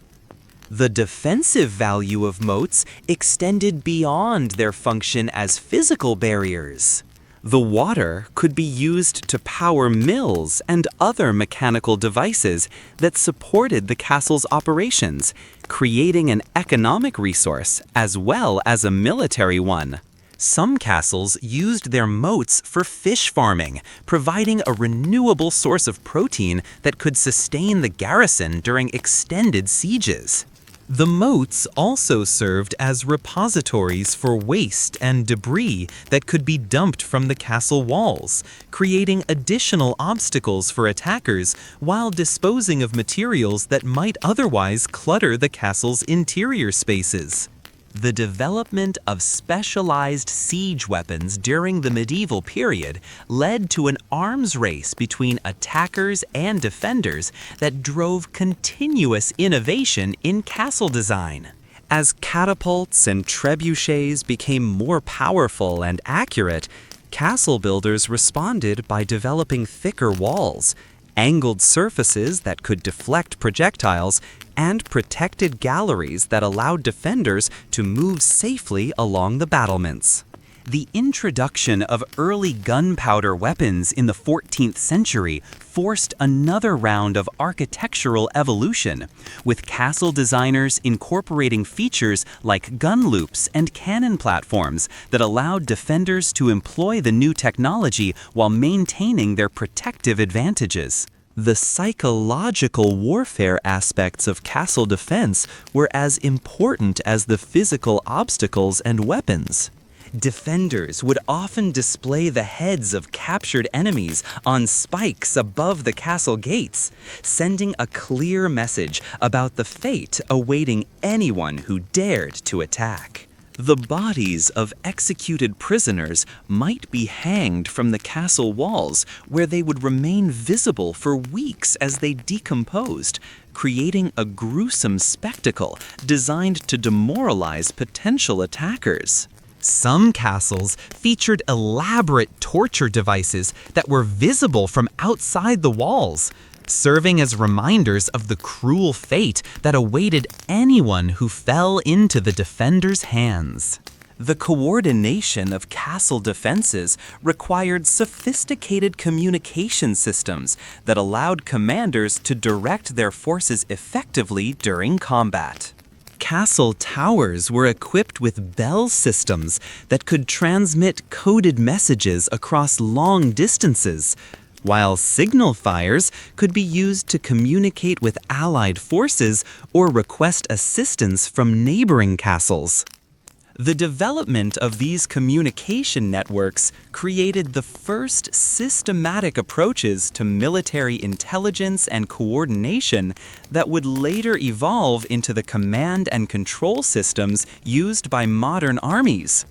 The defensive value of moats extended beyond their function as physical barriers. The water could be used to power mills and other mechanical devices that supported the castle's operations, creating an economic resource as well as a military one. Some castles used their moats for fish farming, providing a renewable source of protein that could sustain the garrison during extended sieges. The moats also served as repositories for waste and debris that could be dumped from the castle walls, creating additional obstacles for attackers while disposing of materials that might otherwise clutter the castle's interior spaces. The development of specialized siege weapons during the medieval period led to an arms race between attackers and defenders that drove continuous innovation in castle design. As catapults and trebuchets became more powerful and accurate, castle builders responded by developing thicker walls, angled surfaces that could deflect projectiles, and protected galleries that allowed defenders to move safely along the battlements. The introduction of early gunpowder weapons in the 14th century forced another round of architectural evolution, with castle designers incorporating features like gun loops and cannon platforms that allowed defenders to employ the new technology while maintaining their protective advantages. The psychological warfare aspects of castle defense were as important as the physical obstacles and weapons. Defenders would often display the heads of captured enemies on spikes above the castle gates, sending a clear message about the fate awaiting anyone who dared to attack. The bodies of executed prisoners might be hanged from the castle walls, where they would remain visible for weeks as they decomposed, creating a gruesome spectacle designed to demoralize potential attackers. Some castles featured elaborate torture devices that were visible from outside the walls, serving as reminders of the cruel fate that awaited anyone who fell into the defenders' hands. The coordination of castle defenses required sophisticated communication systems that allowed commanders to direct their forces effectively during combat. Castle towers were equipped with bell systems that could transmit coded messages across long distances, while signal fires could be used to communicate with allied forces or request assistance from neighboring castles. The development of these communication networks created the first systematic approaches to military intelligence and coordination that would later evolve into the command and control systems used by modern armies.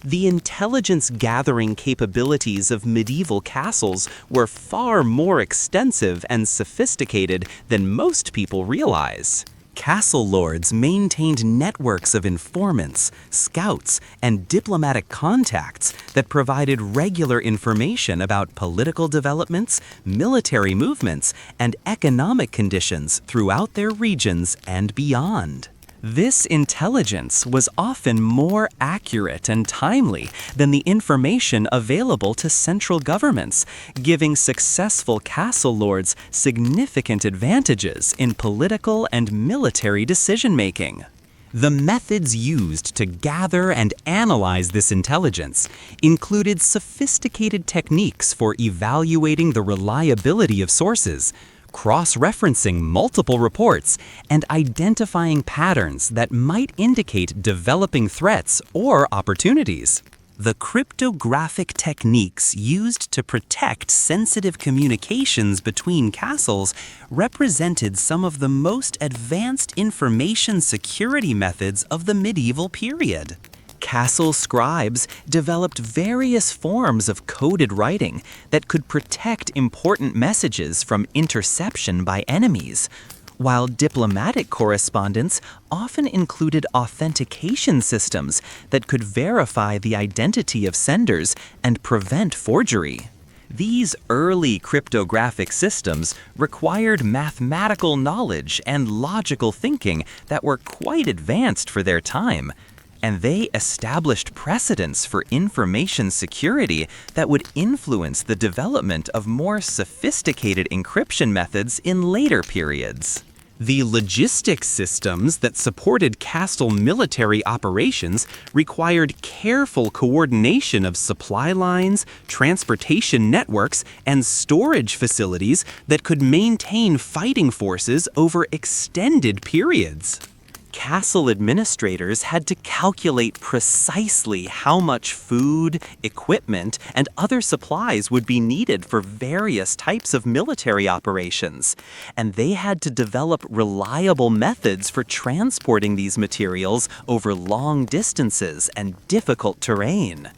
The intelligence-gathering capabilities of medieval castles were far more extensive and sophisticated than most people realize. Castle lords maintained networks of informants, scouts, and diplomatic contacts that provided regular information about political developments, military movements, and economic conditions throughout their regions and beyond. This intelligence was often more accurate and timely than the information available to central governments, giving successful castle lords significant advantages in political and military decision-making. The methods used to gather and analyze this intelligence included sophisticated techniques for evaluating the reliability of sources, cross-referencing multiple reports, and identifying patterns that might indicate developing threats or opportunities. The cryptographic techniques used to protect sensitive communications between castles represented some of the most advanced information security methods of the medieval period. Castle scribes developed various forms of coded writing that could protect important messages from interception by enemies, while diplomatic correspondence often included authentication systems that could verify the identity of senders and prevent forgery. These early cryptographic systems required mathematical knowledge and logical thinking that were quite advanced for their time, and they established precedents for information security that would influence the development of more sophisticated encryption methods in later periods. The logistics systems that supported castle military operations required careful coordination of supply lines, transportation networks, and storage facilities that could maintain fighting forces over extended periods. Castle administrators had to calculate precisely how much food, equipment, and other supplies would be needed for various types of military operations, and they had to develop reliable methods for transporting these materials over long distances and difficult terrain.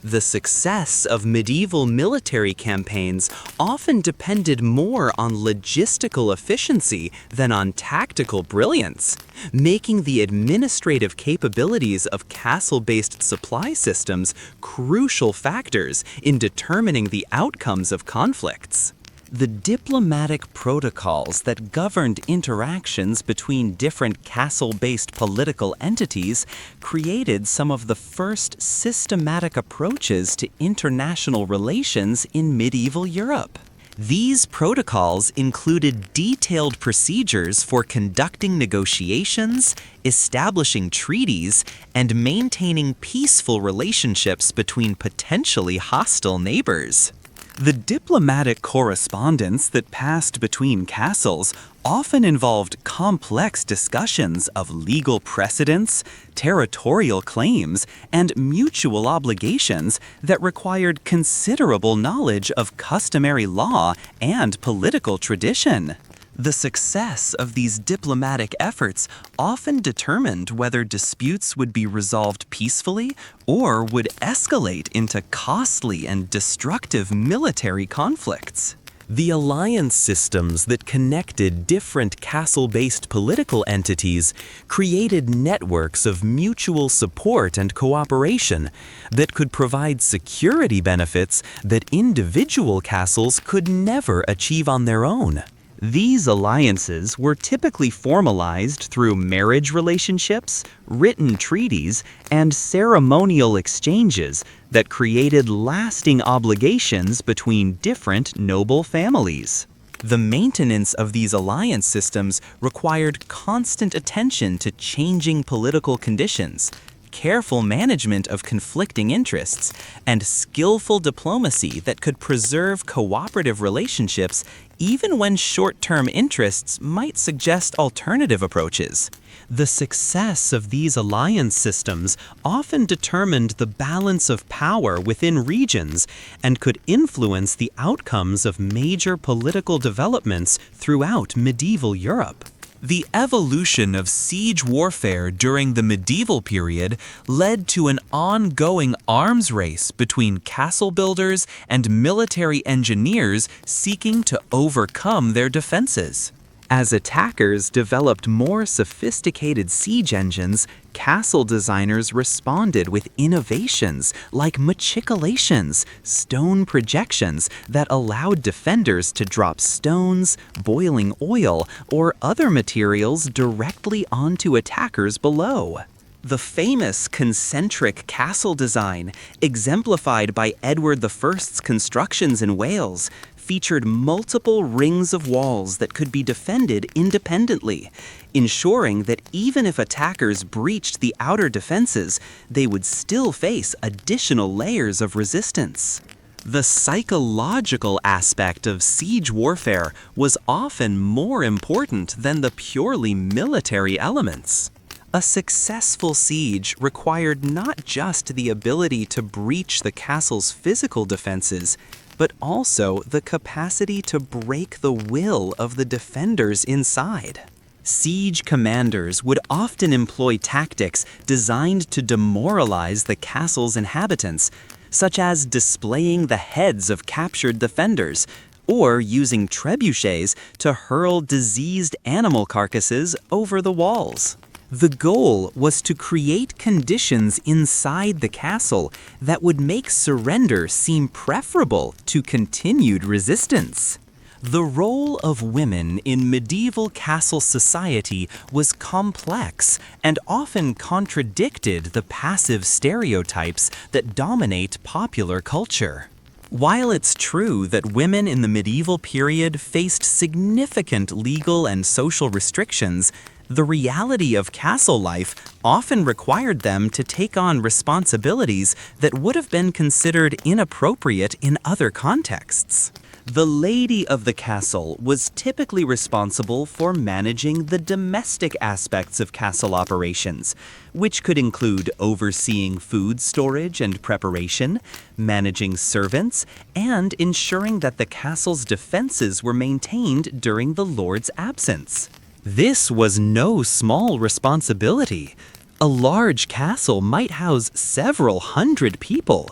The success of medieval military campaigns often depended more on logistical efficiency than on tactical brilliance, making the administrative capabilities of castle-based supply systems crucial factors in determining the outcomes of conflicts. The diplomatic protocols that governed interactions between different castle-based political entities created some of the first systematic approaches to international relations in medieval Europe. These protocols included detailed procedures for conducting negotiations, establishing treaties, and maintaining peaceful relationships between potentially hostile neighbors. The diplomatic correspondence that passed between castles often involved complex discussions of legal precedents, territorial claims, and mutual obligations that required considerable knowledge of customary law and political tradition. The success of these diplomatic efforts often determined whether disputes would be resolved peacefully or would escalate into costly and destructive military conflicts. The alliance systems that connected different castle-based political entities created networks of mutual support and cooperation that could provide security benefits that individual castles could never achieve on their own. These alliances were typically formalized through marriage relationships, written treaties, and ceremonial exchanges that created lasting obligations between different noble families. The maintenance of these alliance systems required constant attention to changing political conditions, careful management of conflicting interests, and skillful diplomacy that could preserve cooperative relationships even when short-term interests might suggest alternative approaches. The success of these alliance systems often determined the balance of power within regions and could influence the outcomes of major political developments throughout medieval Europe. The evolution of siege warfare during the medieval period led to an ongoing arms race between castle builders and military engineers seeking to overcome their defenses. As attackers developed more sophisticated siege engines, castle designers responded with innovations like machicolations, stone projections that allowed defenders to drop stones, boiling oil, or other materials directly onto attackers below. The famous concentric castle design, exemplified by Edward I's constructions in Wales, featured multiple rings of walls that could be defended independently, ensuring that even if attackers breached the outer defenses, they would still face additional layers of resistance. The psychological aspect of siege warfare was often more important than the purely military elements. A successful siege required not just the ability to breach the castle's physical defenses, but also the capacity to break the will of the defenders inside. Siege commanders would often employ tactics designed to demoralize the castle's inhabitants, such as displaying the heads of captured defenders, or using trebuchets to hurl diseased animal carcasses over the walls. The goal was to create conditions inside the castle that would make surrender seem preferable to continued resistance. The role of women in medieval castle society was complex and often contradicted the passive stereotypes that dominate popular culture. While it's true that women in the medieval period faced significant legal and social restrictions, the reality of castle life often required them to take on responsibilities that would have been considered inappropriate in other contexts. The lady of the castle was typically responsible for managing the domestic aspects of castle operations, which could include overseeing food storage and preparation, managing servants, and ensuring that the castle's defenses were maintained during the lord's absence. This was no small responsibility. A large castle might house several hundred people,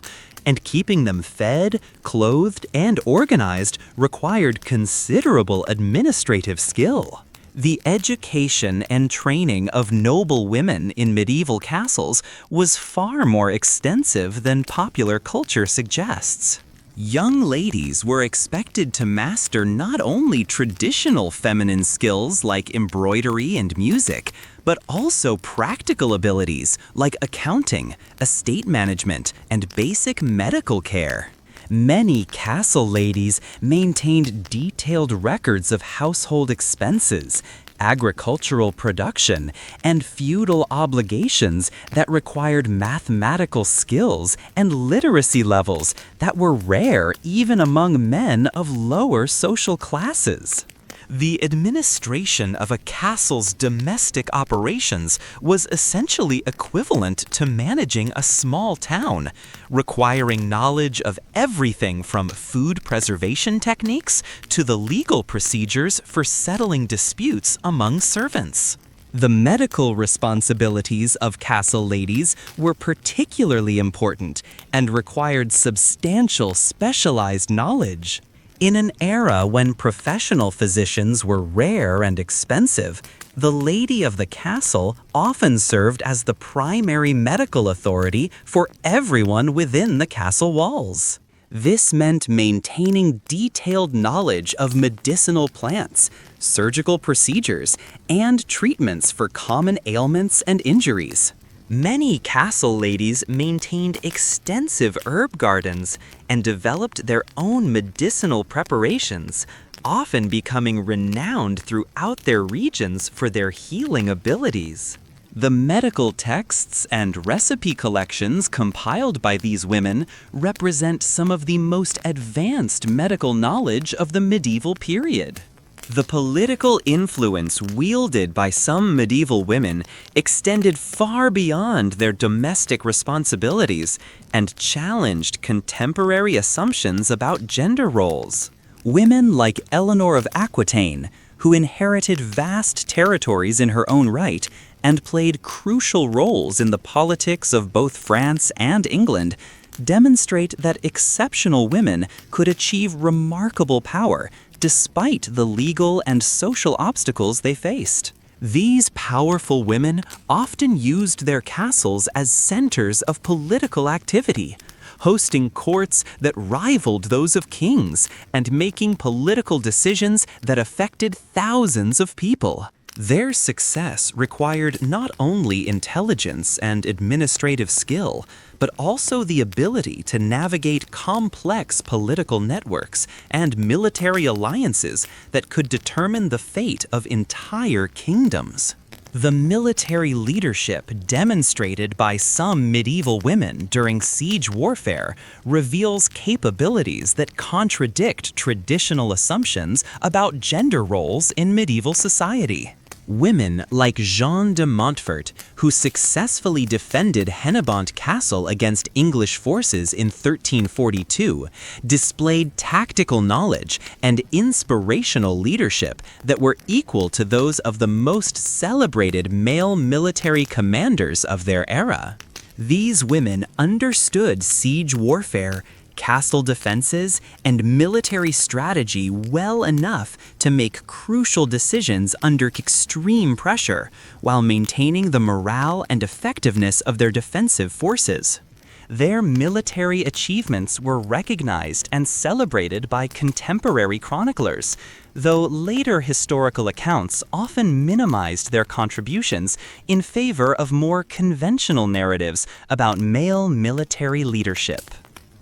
and keeping them fed, clothed, and organized required considerable administrative skill. The education and training of noble women in medieval castles was far more extensive than popular culture suggests. Young ladies were expected to master not only traditional feminine skills like embroidery and music, but also practical abilities like accounting, estate management, and basic medical care. Many castle ladies maintained detailed records of household expenses, agricultural production, and feudal obligations that required mathematical skills and literacy levels that were rare even among men of lower social classes. The administration of a castle's domestic operations was essentially equivalent to managing a small town, requiring knowledge of everything from food preservation techniques to the legal procedures for settling disputes among servants. The medical responsibilities of castle ladies were particularly important and required substantial specialized knowledge. In an era when professional physicians were rare and expensive, the lady of the castle often served as the primary medical authority for everyone within the castle walls. This meant maintaining detailed knowledge of medicinal plants, surgical procedures, and treatments for common ailments and injuries. Many castle ladies maintained extensive herb gardens and developed their own medicinal preparations, often becoming renowned throughout their regions for their healing abilities. The medical texts and recipe collections compiled by these women represent some of the most advanced medical knowledge of the medieval period. The political influence wielded by some medieval women extended far beyond their domestic responsibilities and challenged contemporary assumptions about gender roles. Women like Eleanor of Aquitaine, who inherited vast territories in her own right and played crucial roles in the politics of both France and England, demonstrate that exceptional women could achieve remarkable power despite the legal and social obstacles they faced. These powerful women often used their castles as centers of political activity, hosting courts that rivaled those of kings and making political decisions that affected thousands of people. Their success required not only intelligence and administrative skill, but also the ability to navigate complex political networks and military alliances that could determine the fate of entire kingdoms. The military leadership demonstrated by some medieval women during siege warfare reveals capabilities that contradict traditional assumptions about gender roles in medieval society. Women like Jeanne de Montfort, who successfully defended Hennebont Castle against English forces in 1342, displayed tactical knowledge and inspirational leadership that were equal to those of the most celebrated male military commanders of their era. These women understood siege warfare, castle defenses, and military strategy well enough to make crucial decisions under extreme pressure, while maintaining the morale and effectiveness of their defensive forces. Their military achievements were recognized and celebrated by contemporary chroniclers, though later historical accounts often minimized their contributions in favor of more conventional narratives about male military leadership.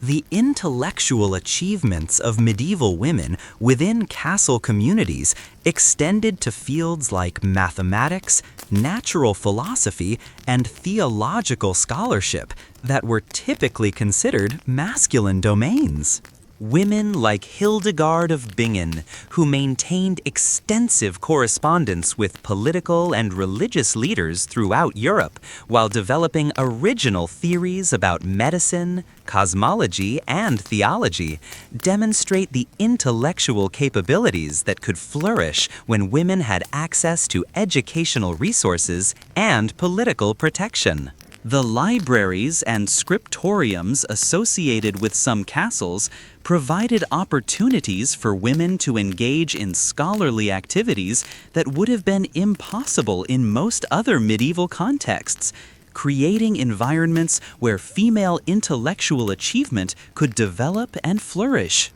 The intellectual achievements of medieval women within castle communities extended to fields like mathematics, natural philosophy, and theological scholarship that were typically considered masculine domains. Women like Hildegard of Bingen, who maintained extensive correspondence with political and religious leaders throughout Europe while developing original theories about medicine, cosmology, and theology, demonstrate the intellectual capabilities that could flourish when women had access to educational resources and political protection. The libraries and scriptoriums associated with some castles provided opportunities for women to engage in scholarly activities that would have been impossible in most other medieval contexts, creating environments where female intellectual achievement could develop and flourish.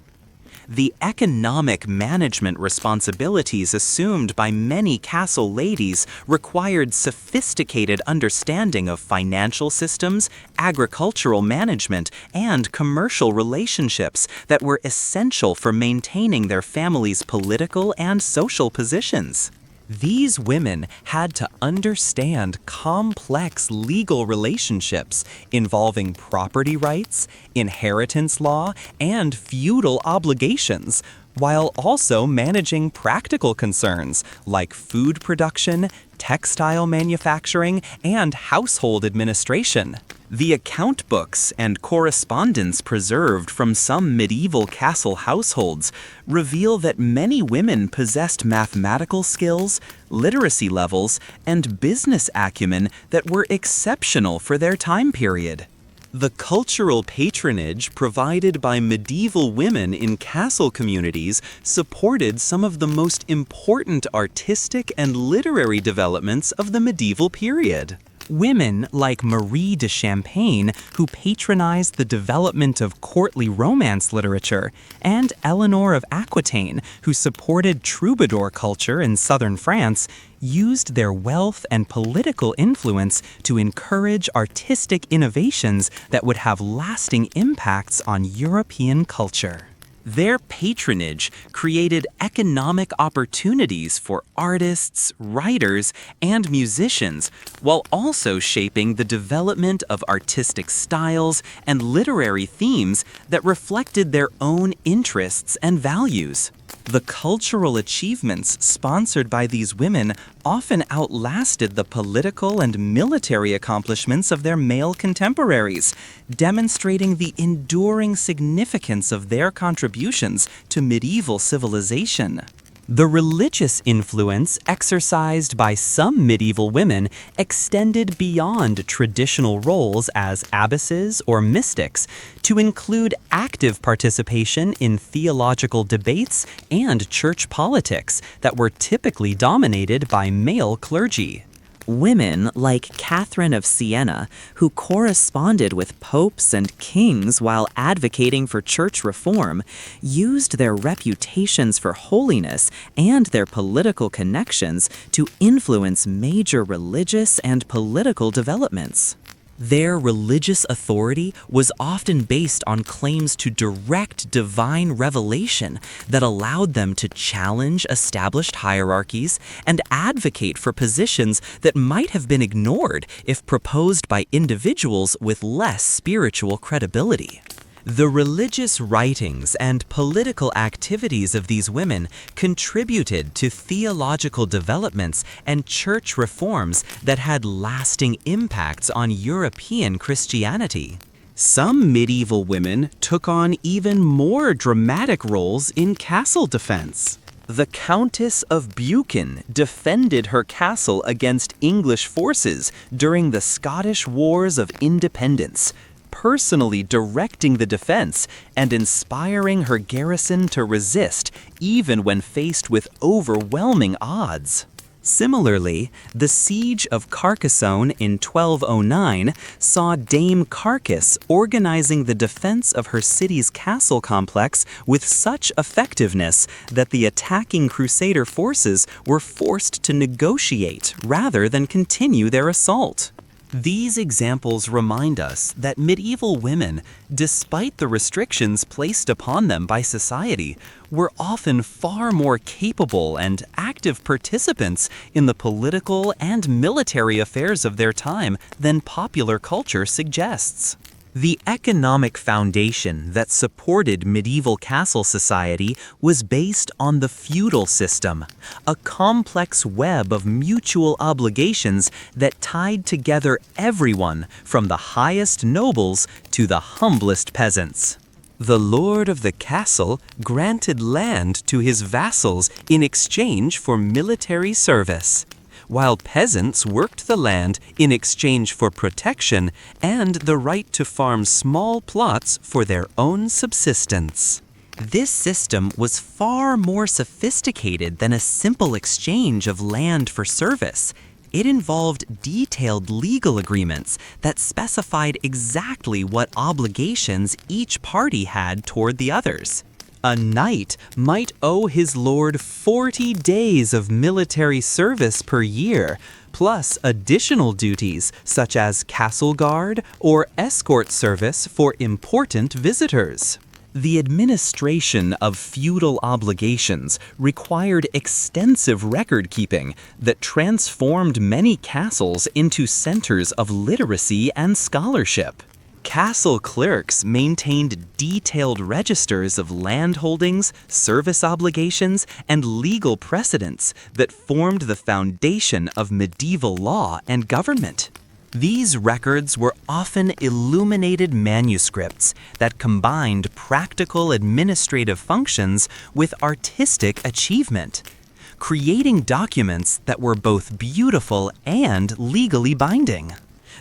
The economic management responsibilities assumed by many castle ladies required sophisticated understanding of financial systems, agricultural management, and commercial relationships that were essential for maintaining their family's political and social positions. These women had to understand complex legal relationships involving property rights, inheritance law, and feudal obligations, while also managing practical concerns like food production, textile manufacturing, and household administration. The account books and correspondence preserved from some medieval castle households reveal that many women possessed mathematical skills, literacy levels, and business acumen that were exceptional for their time period. The cultural patronage provided by medieval women in castle communities supported some of the most important artistic and literary developments of the medieval period. Women like Marie de Champagne, who patronized the development of courtly romance literature, and Eleanor of Aquitaine, who supported troubadour culture in southern France, used their wealth and political influence to encourage artistic innovations that would have lasting impacts on European culture. Their patronage created economic opportunities for artists, writers, and musicians, while also shaping the development of artistic styles and literary themes that reflected their own interests and values. The cultural achievements sponsored by these women often outlasted the political and military accomplishments of their male contemporaries, demonstrating the enduring significance of their contributions to medieval civilization. The religious influence exercised by some medieval women extended beyond traditional roles as abbesses or mystics to include active participation in theological debates and church politics that were typically dominated by male clergy. Women like Catherine of Siena, who corresponded with popes and kings while advocating for church reform, used their reputations for holiness and their political connections to influence major religious and political developments. Their religious authority was often based on claims to direct divine revelation that allowed them to challenge established hierarchies and advocate for positions that might have been ignored if proposed by individuals with less spiritual credibility. The religious writings and political activities of these women contributed to theological developments and church reforms that had lasting impacts on European Christianity. Some medieval women took on even more dramatic roles in castle defense. The Countess of Buchan defended her castle against English forces during the Scottish Wars of Independence, personally directing the defense and inspiring her garrison to resist even when faced with overwhelming odds. Similarly, the siege of Carcassonne in 1209 saw Dame Carcass organizing the defense of her city's castle complex with such effectiveness that the attacking Crusader forces were forced to negotiate rather than continue their assault. These examples remind us that medieval women, despite the restrictions placed upon them by society, were often far more capable and active participants in the political and military affairs of their time than popular culture suggests. The economic foundation that supported medieval castle society was based on the feudal system, a complex web of mutual obligations that tied together everyone from the highest nobles to the humblest peasants. The lord of the castle granted land to his vassals in exchange for military service, while peasants worked the land in exchange for protection and the right to farm small plots for their own subsistence. This system was far more sophisticated than a simple exchange of land for service. It involved detailed legal agreements that specified exactly what obligations each party had toward the others. A knight might owe his lord 40 days of military service per year, plus additional duties such as castle guard or escort service for important visitors. The administration of feudal obligations required extensive record-keeping that transformed many castles into centers of literacy and scholarship. Castle clerks maintained detailed registers of land holdings, service obligations, and legal precedents that formed the foundation of medieval law and government. These records were often illuminated manuscripts that combined practical administrative functions with artistic achievement, creating documents that were both beautiful and legally binding.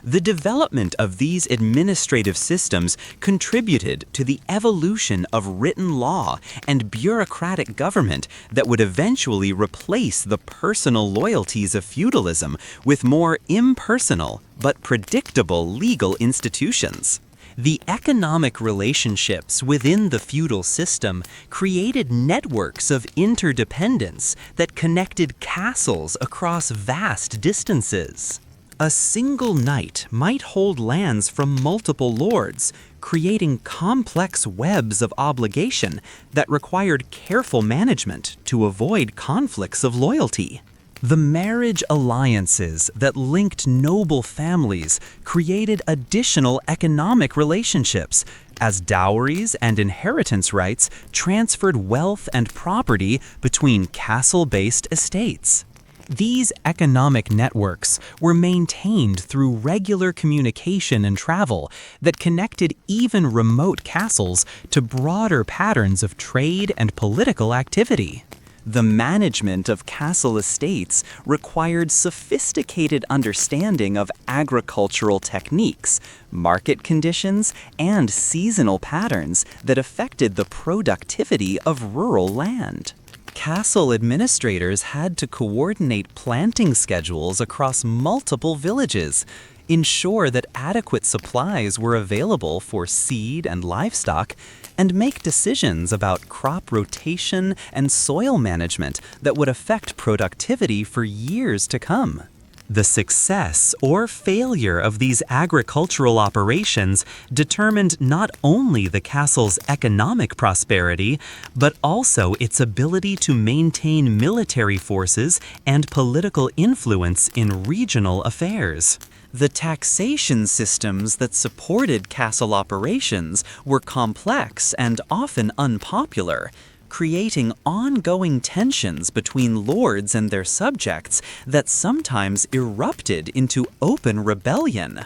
The development of these administrative systems contributed to the evolution of written law and bureaucratic government that would eventually replace the personal loyalties of feudalism with more impersonal but predictable legal institutions. The economic relationships within the feudal system created networks of interdependence that connected castles across vast distances. A single knight might hold lands from multiple lords, creating complex webs of obligation that required careful management to avoid conflicts of loyalty. The marriage alliances that linked noble families created additional economic relationships, as dowries and inheritance rights transferred wealth and property between castle-based estates. These economic networks were maintained through regular communication and travel that connected even remote castles to broader patterns of trade and political activity. The management of castle estates required sophisticated understanding of agricultural techniques, market conditions, and seasonal patterns that affected the productivity of rural land. Castle administrators had to coordinate planting schedules across multiple villages, ensure that adequate supplies were available for seed and livestock, and make decisions about crop rotation and soil management that would affect productivity for years to come. The success or failure of these agricultural operations determined not only the castle's economic prosperity, but also its ability to maintain military forces and political influence in regional affairs. The taxation systems that supported castle operations were complex and often unpopular, creating ongoing tensions between lords and their subjects that sometimes erupted into open rebellion.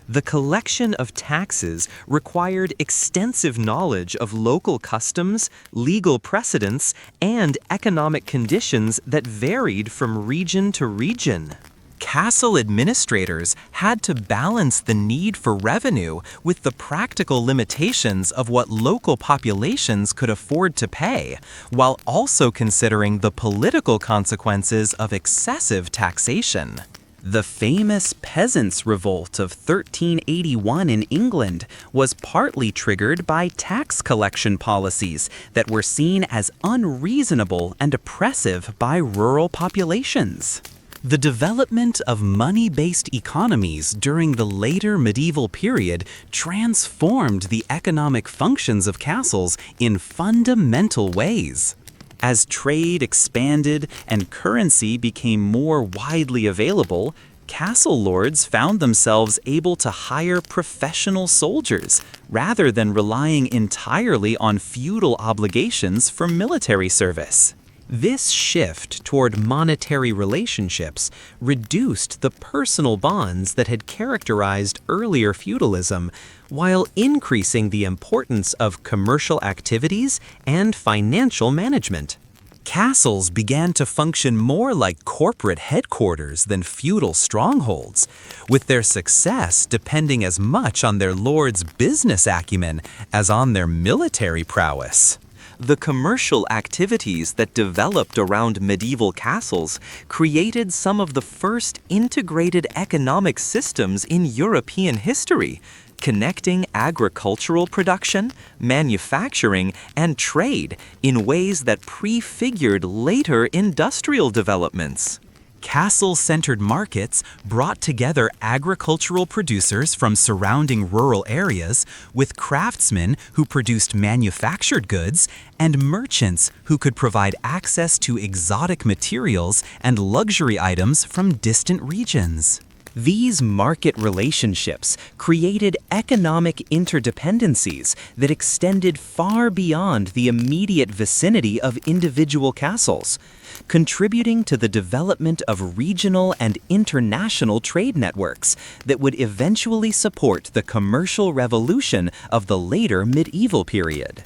The collection of taxes required extensive knowledge of local customs, legal precedents, and economic conditions that varied from region to region. Castle administrators had to balance the need for revenue with the practical limitations of what local populations could afford to pay, while also considering the political consequences of excessive taxation. The famous Peasants' Revolt of 1381 in England was partly triggered by tax collection policies that were seen as unreasonable and oppressive by rural populations. The development of money-based economies during the later medieval period transformed the economic functions of castles in fundamental ways. As trade expanded and currency became more widely available, castle lords found themselves able to hire professional soldiers rather than relying entirely on feudal obligations for military service. This shift toward monetary relationships reduced the personal bonds that had characterized earlier feudalism, while increasing the importance of commercial activities and financial management. Castles began to function more like corporate headquarters than feudal strongholds, with their success depending as much on their lord's business acumen as on their military prowess. The commercial activities that developed around medieval castles created some of the first integrated economic systems in European history, connecting agricultural production, manufacturing, and trade in ways that prefigured later industrial developments. Castle-centered markets brought together agricultural producers from surrounding rural areas with craftsmen who produced manufactured goods and merchants who could provide access to exotic materials and luxury items from distant regions. These market relationships created economic interdependencies that extended far beyond the immediate vicinity of individual castles, contributing to the development of regional and international trade networks that would eventually support the commercial revolution of the later medieval period.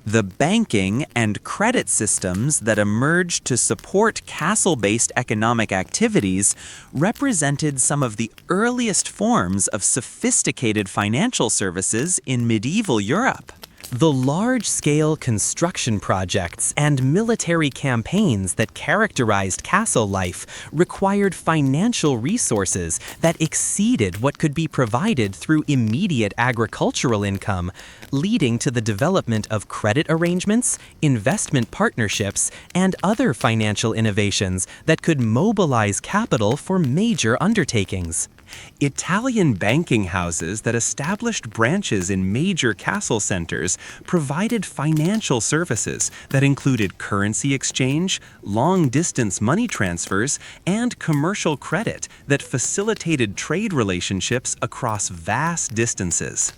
The banking and credit systems that emerged to support castle-based economic activities represented some of the earliest forms of sophisticated financial services in medieval Europe. The large-scale construction projects and military campaigns that characterized castle life required financial resources that exceeded what could be provided through immediate agricultural income, leading to the development of credit arrangements, investment partnerships, and other financial innovations that could mobilize capital for major undertakings. Italian banking houses that established branches in major castle centers provided financial services that included currency exchange, long-distance money transfers, and commercial credit that facilitated trade relationships across vast distances.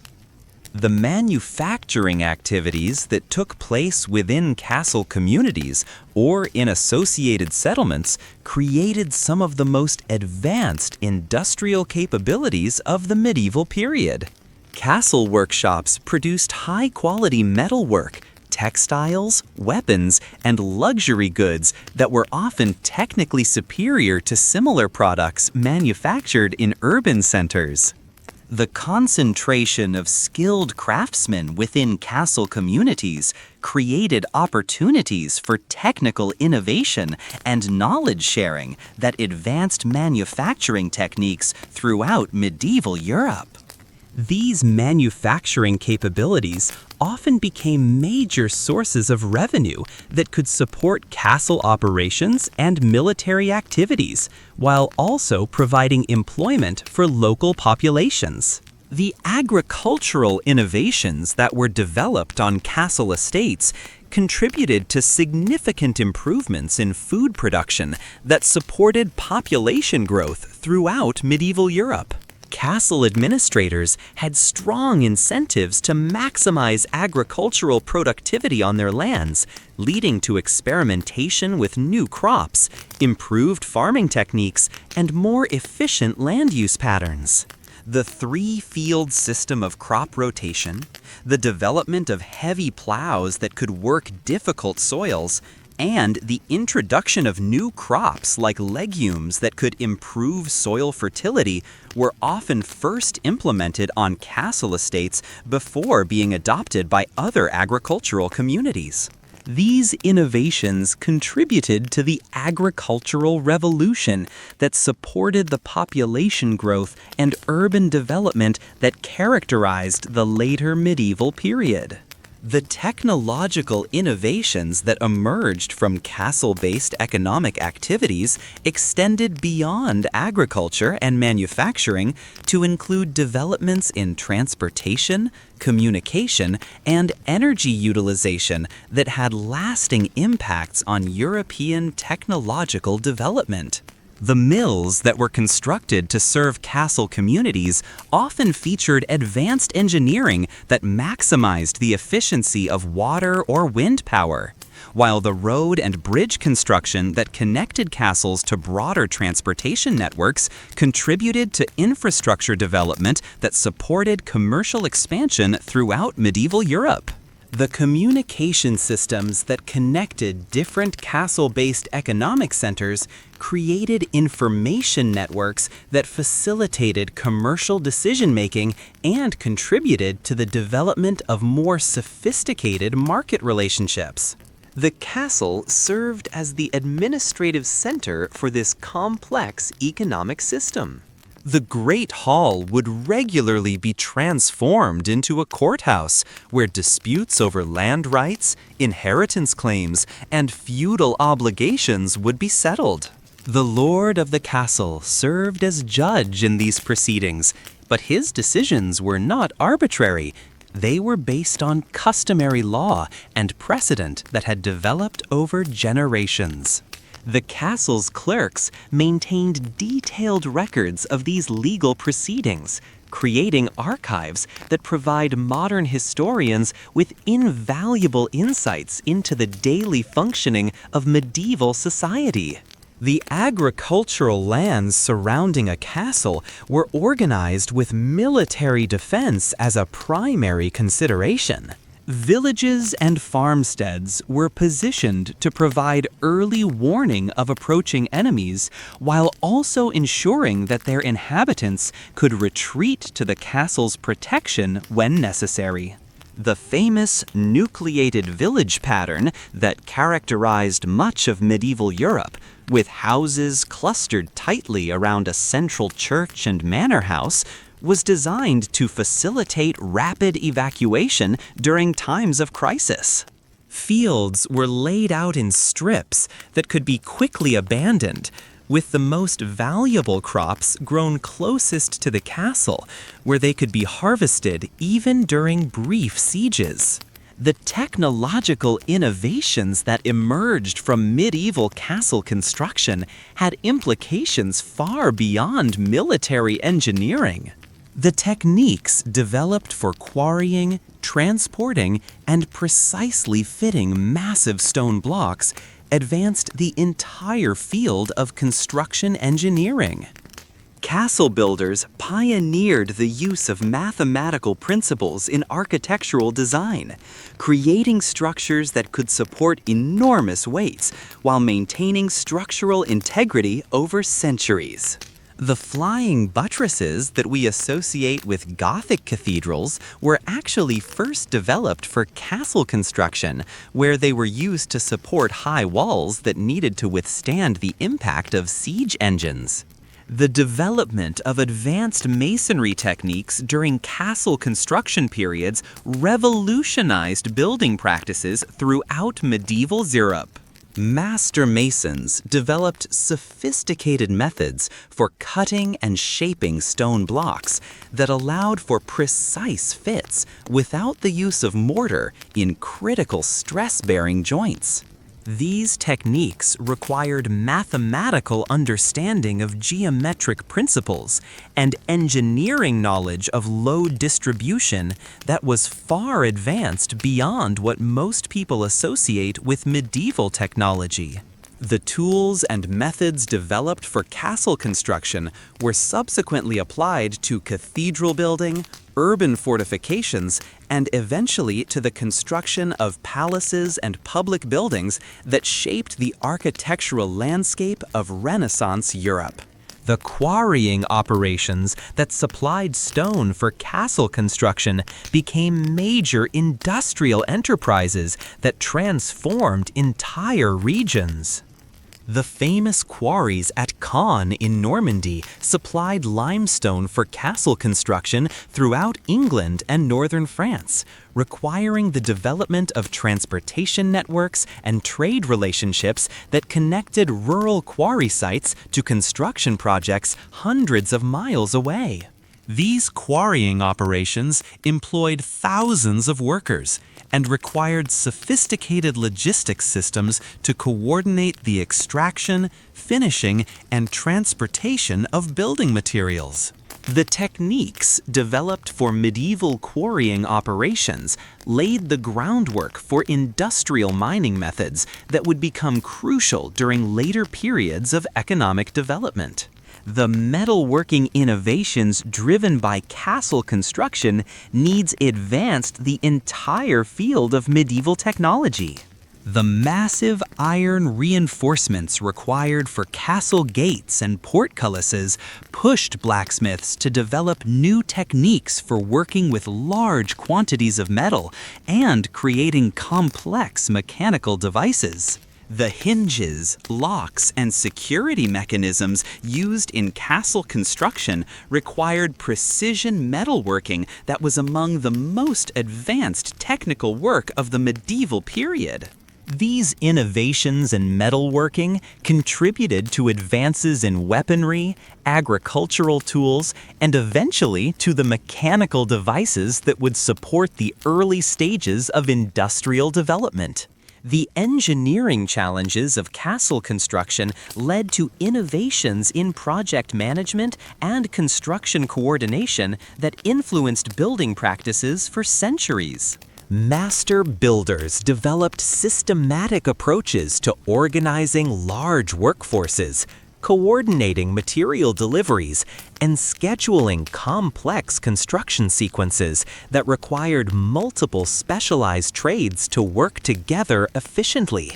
The manufacturing activities that took place within castle communities or in associated settlements created some of the most advanced industrial capabilities of the medieval period. Castle workshops produced high-quality metalwork, textiles, weapons, and luxury goods that were often technically superior to similar products manufactured in urban centers. The concentration of skilled craftsmen within castle communities created opportunities for technical innovation and knowledge sharing that advanced manufacturing techniques throughout medieval Europe. These manufacturing capabilities often became major sources of revenue that could support castle operations and military activities, while also providing employment for local populations. The agricultural innovations that were developed on castle estates contributed to significant improvements in food production that supported population growth throughout medieval Europe. Castle administrators had strong incentives to maximize agricultural productivity on their lands, leading to experimentation with new crops, improved farming techniques, and more efficient land use patterns. The three-field system of crop rotation, the development of heavy plows that could work difficult soils, and the introduction of new crops like legumes that could improve soil fertility were often first implemented on castle estates before being adopted by other agricultural communities. These innovations contributed to the agricultural revolution that supported the population growth and urban development that characterized the later medieval period. The technological innovations that emerged from castle-based economic activities extended beyond agriculture and manufacturing to include developments in transportation, communication, and energy utilization that had lasting impacts on European technological development. The mills that were constructed to serve castle communities often featured advanced engineering that maximized the efficiency of water or wind power, while the road and bridge construction that connected castles to broader transportation networks contributed to infrastructure development that supported commercial expansion throughout medieval Europe. The communication systems that connected different castle-based economic centers created information networks that facilitated commercial decision-making and contributed to the development of more sophisticated market relationships. The castle served as the administrative center for this complex economic system. The Great Hall would regularly be transformed into a courthouse where disputes over land rights, inheritance claims, and feudal obligations would be settled. The lord of the castle served as judge in these proceedings, but his decisions were not arbitrary. They were based on customary law and precedent that had developed over generations. The castle's clerks maintained detailed records of these legal proceedings, creating archives that provide modern historians with invaluable insights into the daily functioning of medieval society. The agricultural lands surrounding a castle were organized with military defense as a primary consideration. Villages and farmsteads were positioned to provide early warning of approaching enemies while also ensuring that their inhabitants could retreat to the castle's protection when necessary. The famous nucleated village pattern that characterized much of medieval Europe, with houses clustered tightly around a central church and manor house, was designed to facilitate rapid evacuation during times of crisis. Fields were laid out in strips that could be quickly abandoned, with the most valuable crops grown closest to the castle, where they could be harvested even during brief sieges. The technological innovations that emerged from medieval castle construction had implications far beyond military engineering. The techniques developed for quarrying, transporting, and precisely fitting massive stone blocks advanced the entire field of construction engineering. Castle builders pioneered the use of mathematical principles in architectural design, creating structures that could support enormous weights while maintaining structural integrity over centuries. The flying buttresses that we associate with Gothic cathedrals were actually first developed for castle construction, where they were used to support high walls that needed to withstand the impact of siege engines. The development of advanced masonry techniques during castle construction periods revolutionized building practices throughout medieval Europe. Master masons developed sophisticated methods for cutting and shaping stone blocks that allowed for precise fits without the use of mortar in critical stress-bearing joints. These techniques required mathematical understanding of geometric principles and engineering knowledge of load distribution that was far advanced beyond what most people associate with medieval technology. The tools and methods developed for castle construction were subsequently applied to cathedral building, urban fortifications, and eventually to the construction of palaces and public buildings that shaped the architectural landscape of Renaissance Europe. The quarrying operations that supplied stone for castle construction became major industrial enterprises that transformed entire regions. The famous quarries at Caen in Normandy supplied limestone for castle construction throughout England and northern France, requiring the development of transportation networks and trade relationships that connected rural quarry sites to construction projects hundreds of miles away. These quarrying operations employed thousands of workers and required sophisticated logistics systems to coordinate the extraction, finishing, and transportation of building materials. The techniques developed for medieval quarrying operations laid the groundwork for industrial mining methods that would become crucial during later periods of economic development. The metalworking innovations driven by castle construction needs advanced the entire field of medieval technology. The massive iron reinforcements required for castle gates and portcullises pushed blacksmiths to develop new techniques for working with large quantities of metal and creating complex mechanical devices. The hinges, locks, and security mechanisms used in castle construction required precision metalworking that was among the most advanced technical work of the medieval period. These innovations in metalworking contributed to advances in weaponry, agricultural tools, and eventually to the mechanical devices that would support the early stages of industrial development. The engineering challenges of castle construction led to innovations in project management and construction coordination that influenced building practices for centuries. Master builders developed systematic approaches to organizing large workforces, coordinating material deliveries, and scheduling complex construction sequences that required multiple specialized trades to work together efficiently.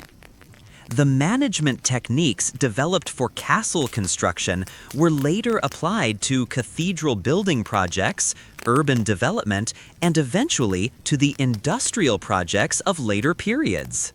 The management techniques developed for castle construction were later applied to cathedral building projects, urban development, and eventually to the industrial projects of later periods.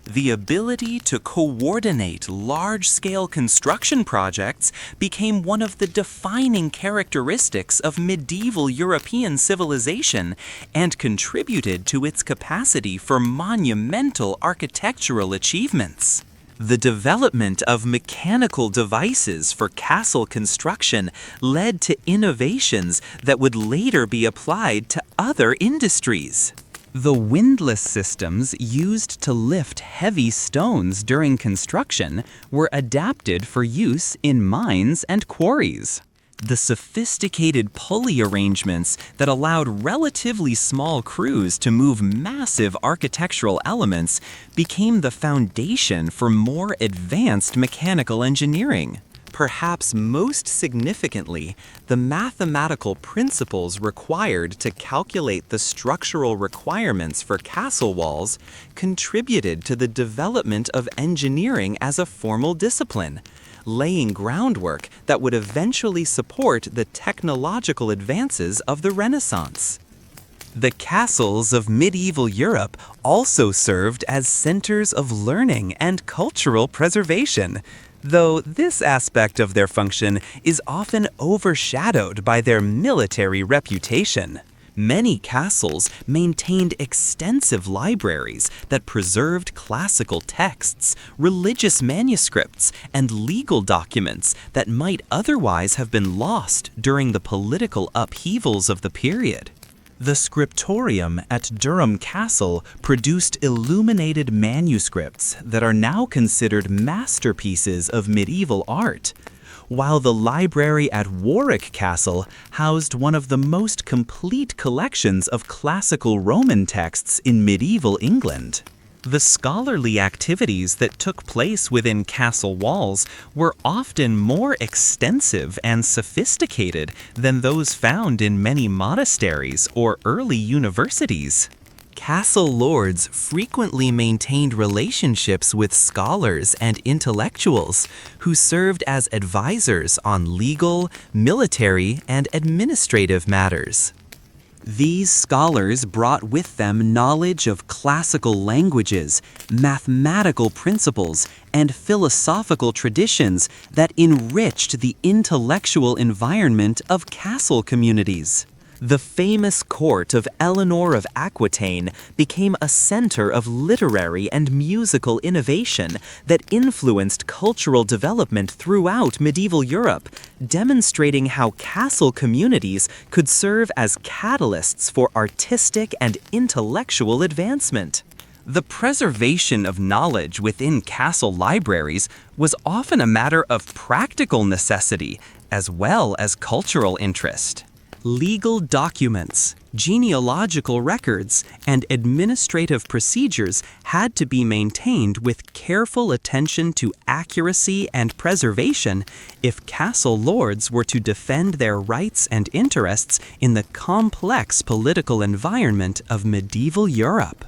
The ability to coordinate large-scale construction projects became one of the defining characteristics of medieval European civilization and contributed to its capacity for monumental architectural achievements. The development of mechanical devices for castle construction led to innovations that would later be applied to other industries. The windlass systems used to lift heavy stones during construction were adapted for use in mines and quarries. The sophisticated pulley arrangements that allowed relatively small crews to move massive architectural elements became the foundation for more advanced mechanical engineering. Perhaps most significantly, the mathematical principles required to calculate the structural requirements for castle walls contributed to the development of engineering as a formal discipline, laying groundwork that would eventually support the technological advances of the Renaissance. The castles of medieval Europe also served as centers of learning and cultural preservation, though this aspect of their function is often overshadowed by their military reputation. Many castles maintained extensive libraries that preserved classical texts, religious manuscripts, and legal documents that might otherwise have been lost during the political upheavals of the period. The scriptorium at Durham Castle produced illuminated manuscripts that are now considered masterpieces of medieval art, while the library at Warwick Castle housed one of the most complete collections of classical Roman texts in medieval England. The scholarly activities that took place within castle walls were often more extensive and sophisticated than those found in many monasteries or early universities. Castle lords frequently maintained relationships with scholars and intellectuals who served as advisors on legal, military, and administrative matters. These scholars brought with them knowledge of classical languages, mathematical principles, and philosophical traditions that enriched the intellectual environment of castle communities. The famous court of Eleanor of Aquitaine became a center of literary and musical innovation that influenced cultural development throughout medieval Europe, demonstrating how castle communities could serve as catalysts for artistic and intellectual advancement. The preservation of knowledge within castle libraries was often a matter of practical necessity as well as cultural interest. Legal documents, genealogical records, and administrative procedures had to be maintained with careful attention to accuracy and preservation if castle lords were to defend their rights and interests in the complex political environment of medieval Europe.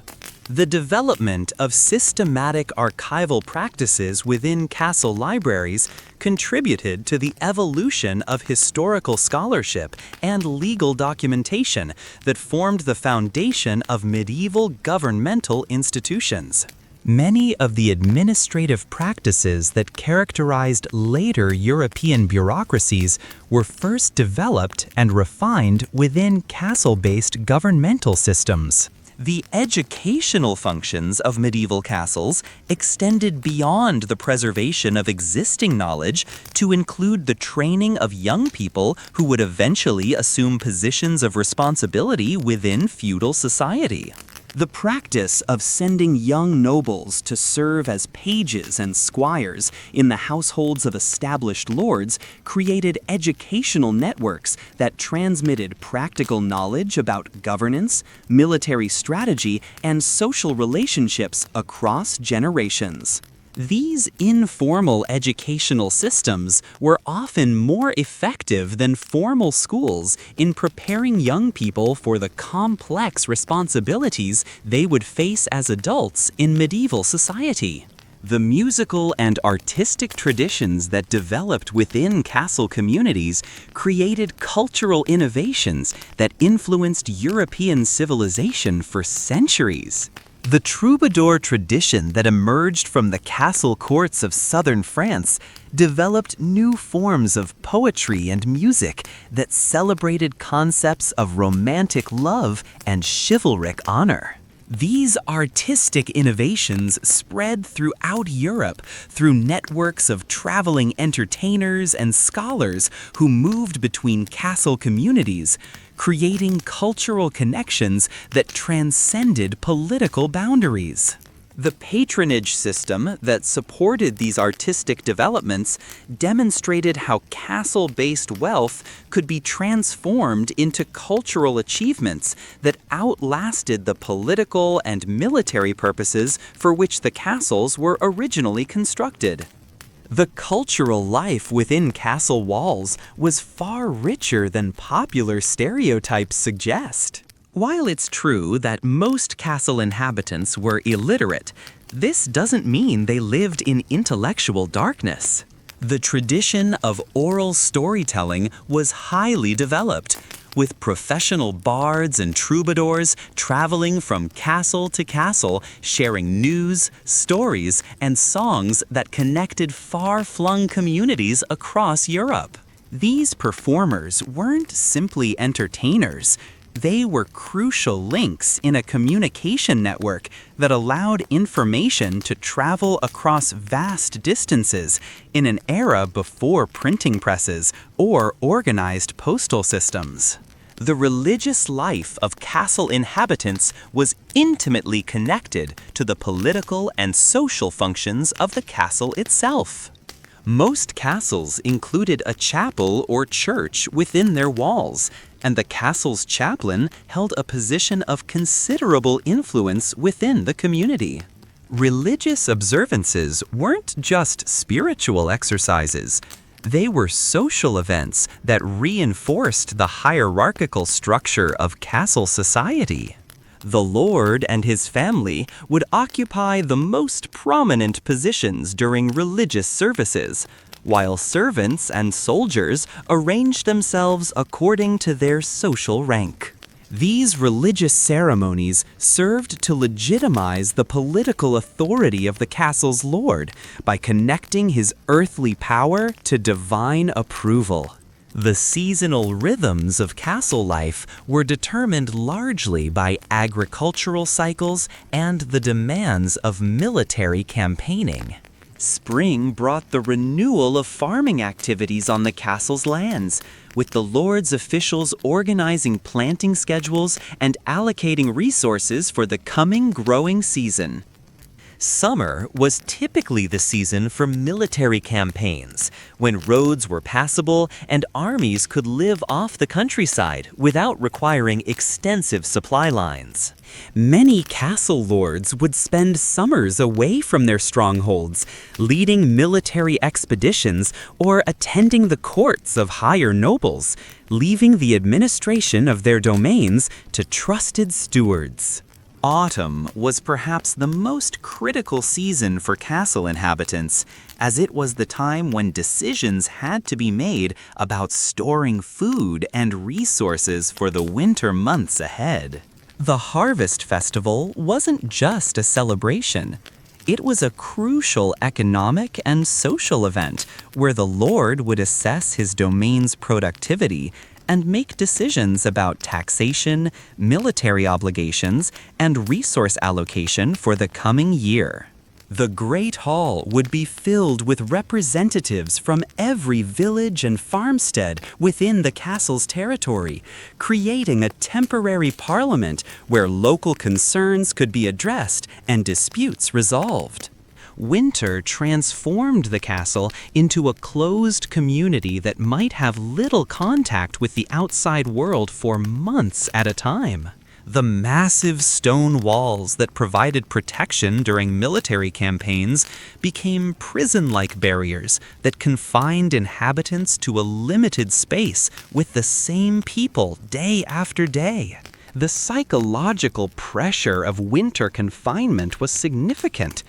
The development of systematic archival practices within castle libraries contributed to the evolution of historical scholarship and legal documentation that formed the foundation of medieval governmental institutions. Many of the administrative practices that characterized later European bureaucracies were first developed and refined within castle-based governmental systems. The educational functions of medieval castles extended beyond the preservation of existing knowledge to include the training of young people who would eventually assume positions of responsibility within feudal society. The practice of sending young nobles to serve as pages and squires in the households of established lords created educational networks that transmitted practical knowledge about governance, military strategy, and social relationships across generations. These informal educational systems were often more effective than formal schools in preparing young people for the complex responsibilities they would face as adults in medieval society. The musical and artistic traditions that developed within castle communities created cultural innovations that influenced European civilization for centuries. The troubadour tradition that emerged from the castle courts of southern France developed new forms of poetry and music that celebrated concepts of romantic love and chivalric honor. These artistic innovations spread throughout Europe through networks of traveling entertainers and scholars who moved between castle communities, creating cultural connections that transcended political boundaries. The patronage system that supported these artistic developments demonstrated how castle-based wealth could be transformed into cultural achievements that outlasted the political and military purposes for which the castles were originally constructed. The cultural life within castle walls was far richer than popular stereotypes suggest. While it's true that most castle inhabitants were illiterate, this doesn't mean they lived in intellectual darkness. The tradition of oral storytelling was highly developed, with professional bards and troubadours traveling from castle to castle, sharing news, stories, and songs that connected far-flung communities across Europe. These performers weren't simply entertainers. They were crucial links in a communication network that allowed information to travel across vast distances in an era before printing presses or organized postal systems. The religious life of castle inhabitants was intimately connected to the political and social functions of the castle itself. Most castles included a chapel or church within their walls, and the castle's chaplain held a position of considerable influence within the community. Religious observances weren't just spiritual exercises. They were social events that reinforced the hierarchical structure of castle society. The lord and his family would occupy the most prominent positions during religious services, while servants and soldiers arranged themselves according to their social rank. These religious ceremonies served to legitimize the political authority of the castle's lord by connecting his earthly power to divine approval. The seasonal rhythms of castle life were determined largely by agricultural cycles and the demands of military campaigning. Spring brought the renewal of farming activities on the castle's lands, with the lord's officials organizing planting schedules and allocating resources for the coming growing season. Summer was typically the season for military campaigns, when roads were passable and armies could live off the countryside without requiring extensive supply lines. Many castle lords would spend summers away from their strongholds, leading military expeditions or attending the courts of higher nobles, leaving the administration of their domains to trusted stewards. Autumn was perhaps the most critical season for castle inhabitants, as it was the time when decisions had to be made about storing food and resources for the winter months ahead. The harvest festival wasn't just a celebration. It was a crucial economic and social event where the lord would assess his domain's productivity and make decisions about taxation, military obligations, and resource allocation for the coming year. The Great Hall would be filled with representatives from every village and farmstead within the castle's territory, creating a temporary parliament where local concerns could be addressed and disputes resolved. Winter transformed the castle into a closed community that might have little contact with the outside world for months at a time. The massive stone walls that provided protection during military campaigns became prison-like barriers that confined inhabitants to a limited space with the same people day after day. The psychological pressure of winter confinement was significant,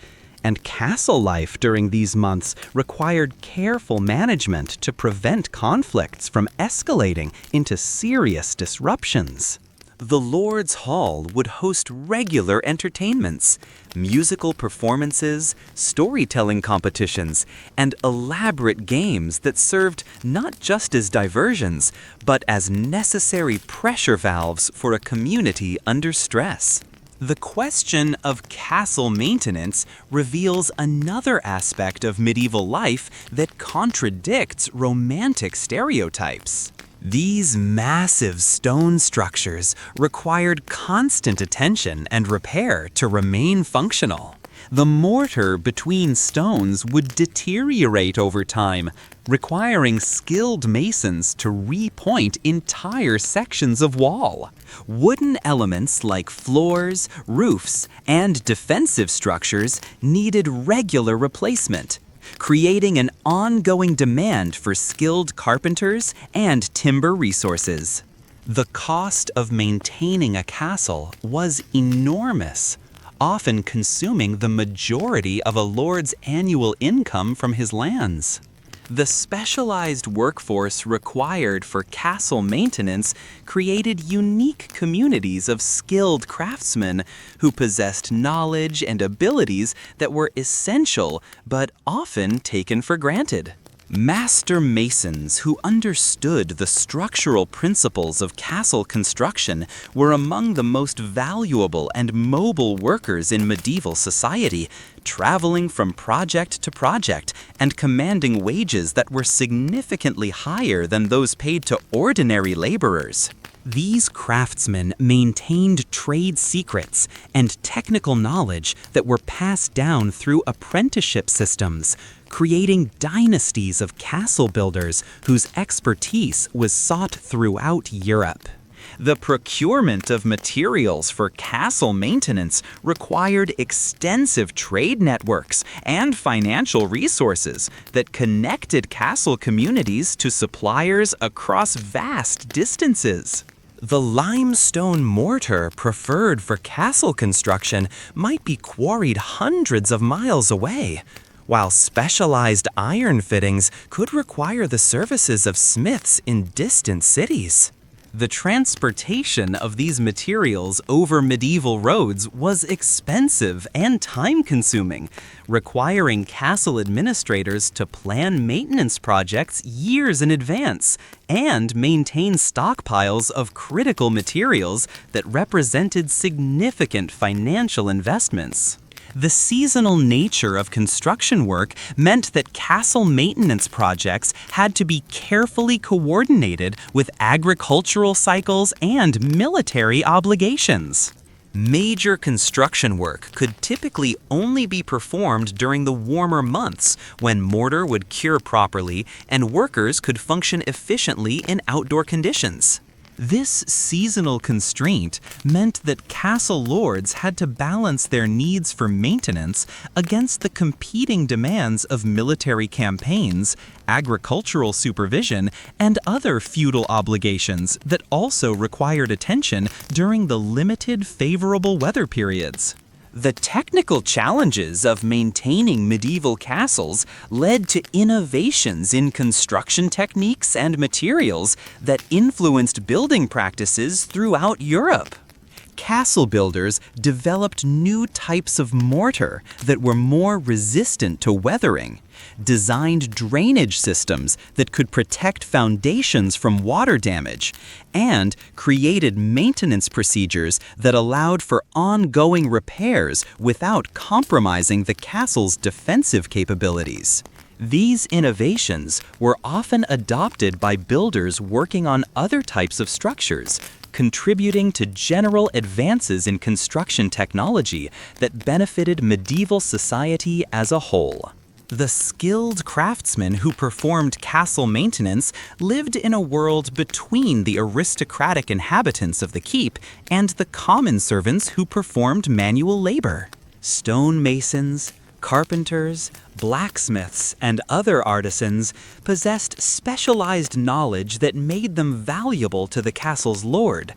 and castle life during these months required careful management to prevent conflicts from escalating into serious disruptions. The Lord's Hall would host regular entertainments, musical performances, storytelling competitions, and elaborate games that served not just as diversions, but as necessary pressure valves for a community under stress. The question of castle maintenance reveals another aspect of medieval life that contradicts romantic stereotypes. These massive stone structures required constant attention and repair to remain functional. The mortar between stones would deteriorate over time, requiring skilled masons to repoint entire sections of wall. Wooden elements like floors, roofs, and defensive structures needed regular replacement, creating an ongoing demand for skilled carpenters and timber resources. The cost of maintaining a castle was enormous, often consuming the majority of a lord's annual income from his lands. The specialized workforce required for castle maintenance created unique communities of skilled craftsmen who possessed knowledge and abilities that were essential but often taken for granted. Master masons who understood the structural principles of castle construction were among the most valuable and mobile workers in medieval society, traveling from project to project and commanding wages that were significantly higher than those paid to ordinary laborers. These craftsmen maintained trade secrets and technical knowledge that were passed down through apprenticeship systems, creating dynasties of castle builders whose expertise was sought throughout Europe. The procurement of materials for castle maintenance required extensive trade networks and financial resources that connected castle communities to suppliers across vast distances. The limestone mortar preferred for castle construction might be quarried hundreds of miles away, while specialized iron fittings could require the services of smiths in distant cities. The transportation of these materials over medieval roads was expensive and time-consuming, requiring castle administrators to plan maintenance projects years in advance and maintain stockpiles of critical materials that represented significant financial investments. The seasonal nature of construction work meant that castle maintenance projects had to be carefully coordinated with agricultural cycles and military obligations. Major construction work could typically only be performed during the warmer months when mortar would cure properly and workers could function efficiently in outdoor conditions. This seasonal constraint meant that castle lords had to balance their needs for maintenance against the competing demands of military campaigns, agricultural supervision, and other feudal obligations that also required attention during the limited favorable weather periods. The technical challenges of maintaining medieval castles led to innovations in construction techniques and materials that influenced building practices throughout Europe. Castle builders developed new types of mortar that were more resistant to weathering, designed drainage systems that could protect foundations from water damage, and created maintenance procedures that allowed for ongoing repairs without compromising the castle's defensive capabilities. These innovations were often adopted by builders working on other types of structures, contributing to general advances in construction technology that benefited medieval society as a whole. The skilled craftsmen who performed castle maintenance lived in a world between the aristocratic inhabitants of the keep and the common servants who performed manual labor. Stonemasons, carpenters, blacksmiths, and other artisans possessed specialized knowledge that made them valuable to the castle's lord,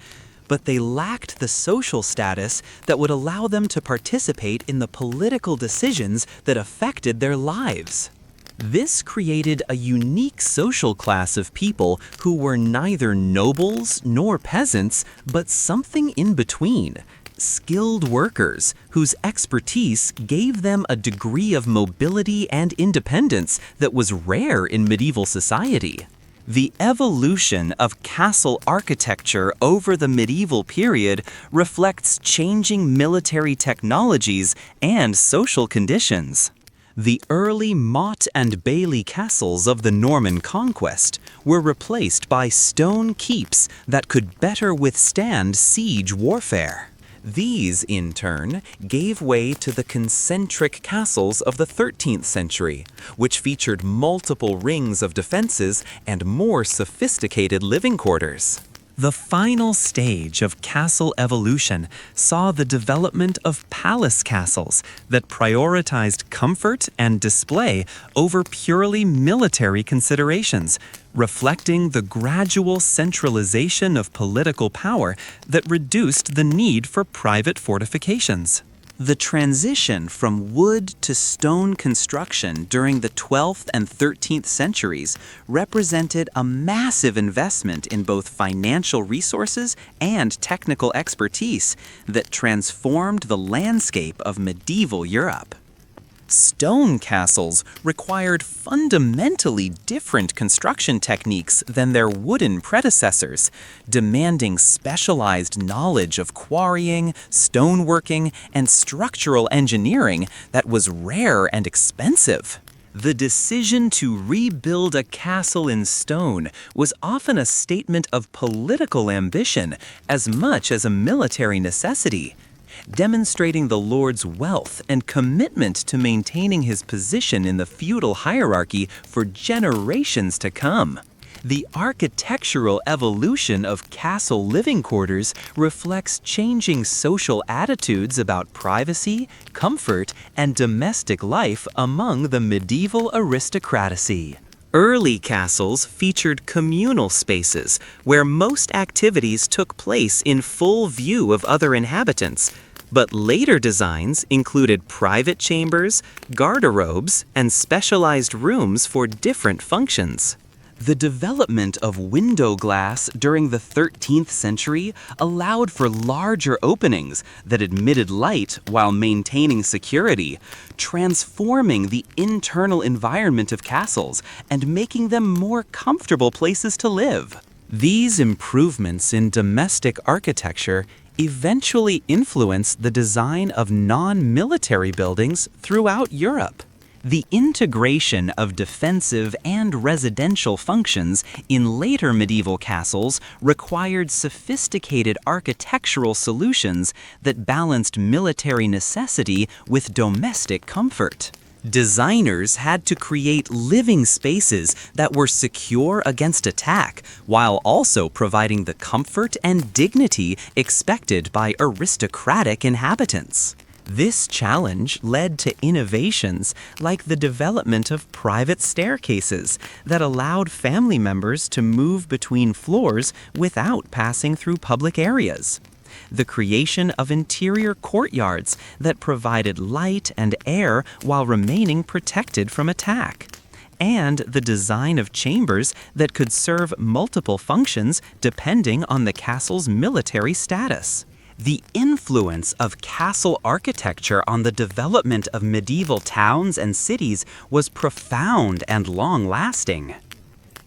but they lacked the social status that would allow them to participate in the political decisions that affected their lives. This created a unique social class of people who were neither nobles nor peasants, but something in between. Skilled workers whose expertise gave them a degree of mobility and independence that was rare in medieval society. The evolution of castle architecture over the medieval period reflects changing military technologies and social conditions. The early motte and bailey castles of the Norman conquest were replaced by stone keeps that could better withstand siege warfare. These, in turn, gave way to the concentric castles of the 13th century, which featured multiple rings of defenses and more sophisticated living quarters. The final stage of castle evolution saw the development of palace castles that prioritized comfort and display over purely military considerations, reflecting the gradual centralization of political power that reduced the need for private fortifications. The transition from wood to stone construction during the 12th and 13th centuries represented a massive investment in both financial resources and technical expertise that transformed the landscape of medieval Europe. Stone castles required fundamentally different construction techniques than their wooden predecessors, demanding specialized knowledge of quarrying, stoneworking, and structural engineering that was rare and expensive. The decision to rebuild a castle in stone was often a statement of political ambition as much as a military necessity, demonstrating the lord's wealth and commitment to maintaining his position in the feudal hierarchy for generations to come. The architectural evolution of castle living quarters reflects changing social attitudes about privacy, comfort, and domestic life among the medieval aristocracy. Early castles featured communal spaces where most activities took place in full view of other inhabitants, but later designs included private chambers, garderobes, and specialized rooms for different functions. The development of window glass during the 13th century allowed for larger openings that admitted light while maintaining security, transforming the internal environment of castles and making them more comfortable places to live. These improvements in domestic architecture eventually influenced the design of non-military buildings throughout Europe. The integration of defensive and residential functions in later medieval castles required sophisticated architectural solutions that balanced military necessity with domestic comfort. Designers had to create living spaces that were secure against attack, while also providing the comfort and dignity expected by aristocratic inhabitants. This challenge led to innovations like the development of private staircases that allowed family members to move between floors without passing through public areas. The creation of interior courtyards that provided light and air while remaining protected from attack. And the design of chambers that could serve multiple functions depending on the castle's military status. The influence of castle architecture on the development of medieval towns and cities was profound and long-lasting.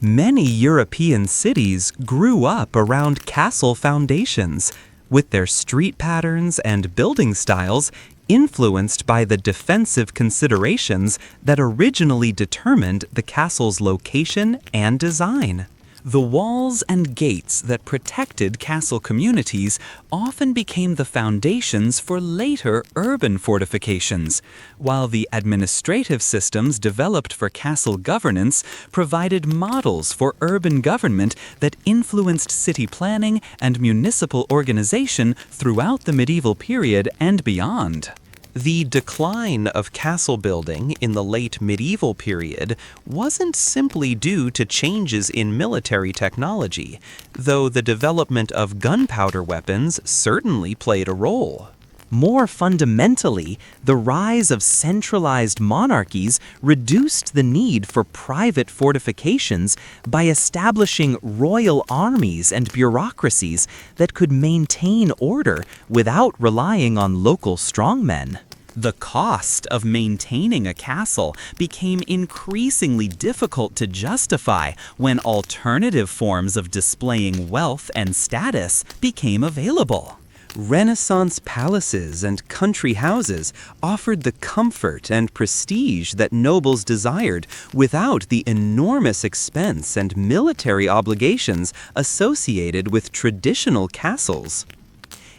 Many European cities grew up around castle foundations, with their street patterns and building styles influenced by the defensive considerations that originally determined the castle's location and design. The walls and gates that protected castle communities often became the foundations for later urban fortifications, while the administrative systems developed for castle governance provided models for urban government that influenced city planning and municipal organization throughout the medieval period and beyond. The decline of castle building in the late medieval period wasn't simply due to changes in military technology, though the development of gunpowder weapons certainly played a role. More fundamentally, the rise of centralized monarchies reduced the need for private fortifications by establishing royal armies and bureaucracies that could maintain order without relying on local strongmen. The cost of maintaining a castle became increasingly difficult to justify when alternative forms of displaying wealth and status became available. Renaissance palaces and country houses offered the comfort and prestige that nobles desired without the enormous expense and military obligations associated with traditional castles.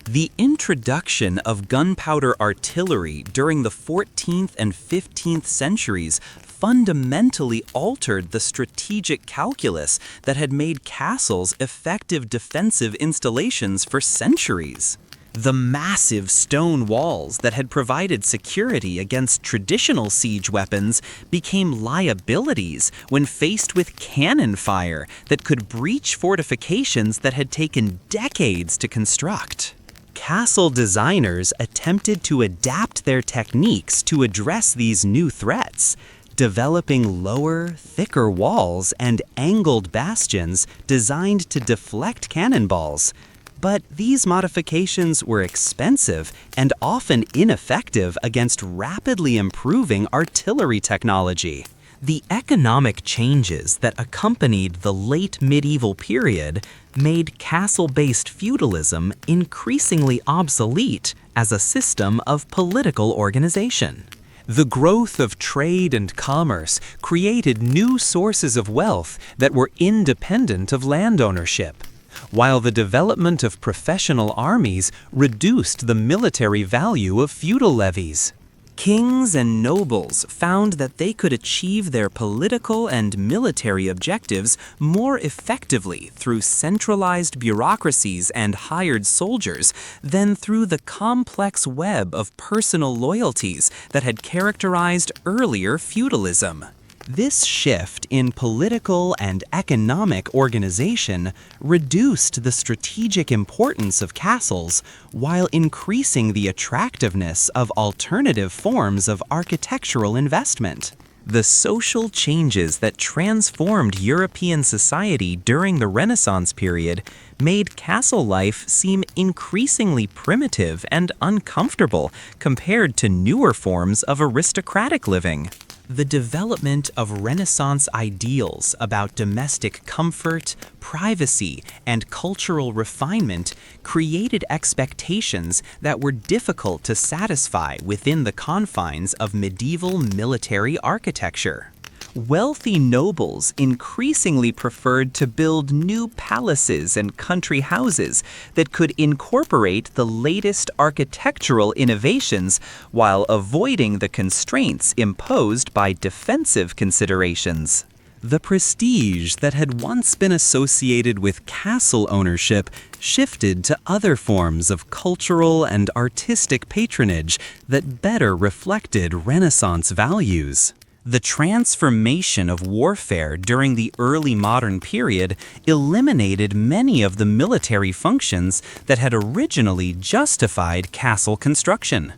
The introduction of gunpowder artillery during the 14th and 15th centuries fundamentally altered the strategic calculus that had made castles effective defensive installations for centuries. The massive stone walls that had provided security against traditional siege weapons became liabilities when faced with cannon fire that could breach fortifications that had taken decades to construct. Castle designers attempted to adapt their techniques to address these new threats, developing lower, thicker walls and angled bastions designed to deflect cannonballs. But these modifications were expensive and often ineffective against rapidly improving artillery technology. The economic changes that accompanied the late medieval period made castle-based feudalism increasingly obsolete as a system of political organization. The growth of trade and commerce created new sources of wealth that were independent of land ownership, while the development of professional armies reduced the military value of feudal levies. Kings and nobles found that they could achieve their political and military objectives more effectively through centralized bureaucracies and hired soldiers than through the complex web of personal loyalties that had characterized earlier feudalism. This shift in political and economic organization reduced the strategic importance of castles while increasing the attractiveness of alternative forms of architectural investment. The social changes that transformed European society during the Renaissance period made castle life seem increasingly primitive and uncomfortable compared to newer forms of aristocratic living. The development of Renaissance ideals about domestic comfort, privacy, and cultural refinement created expectations that were difficult to satisfy within the confines of medieval military architecture. Wealthy nobles increasingly preferred to build new palaces and country houses that could incorporate the latest architectural innovations while avoiding the constraints imposed by defensive considerations. The prestige that had once been associated with castle ownership shifted to other forms of cultural and artistic patronage that better reflected Renaissance values. The transformation of warfare during the early modern period eliminated many of the military functions that had originally justified castle construction.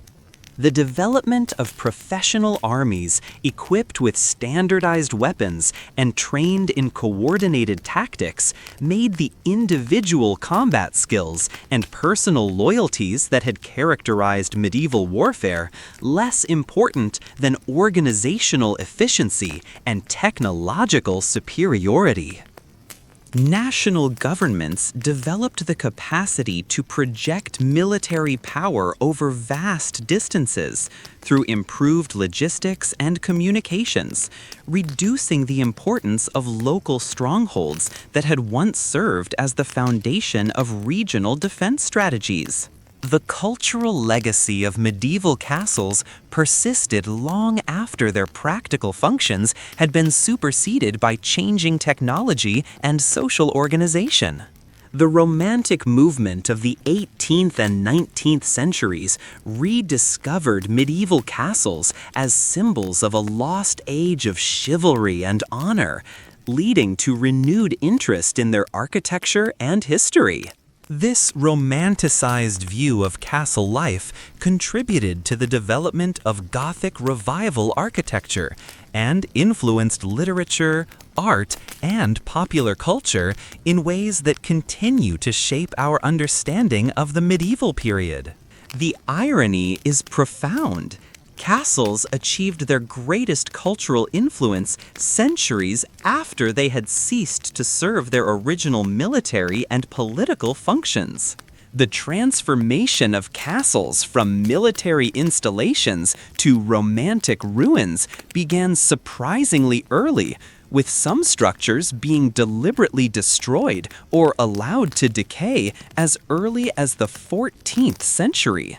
The development of professional armies equipped with standardized weapons and trained in coordinated tactics made the individual combat skills and personal loyalties that had characterized medieval warfare less important than organizational efficiency and technological superiority. National governments developed the capacity to project military power over vast distances through improved logistics and communications, reducing the importance of local strongholds that had once served as the foundation of regional defense strategies. The cultural legacy of medieval castles persisted long after their practical functions had been superseded by changing technology and social organization. The Romantic movement of the 18th and 19th centuries rediscovered medieval castles as symbols of a lost age of chivalry and honor, leading to renewed interest in their architecture and history. This romanticized view of castle life contributed to the development of Gothic Revival architecture and influenced literature, art, and popular culture in ways that continue to shape our understanding of the medieval period. The irony is profound. Castles achieved their greatest cultural influence centuries after they had ceased to serve their original military and political functions. The transformation of castles from military installations to romantic ruins began surprisingly early, with some structures being deliberately destroyed or allowed to decay as early as the 14th century.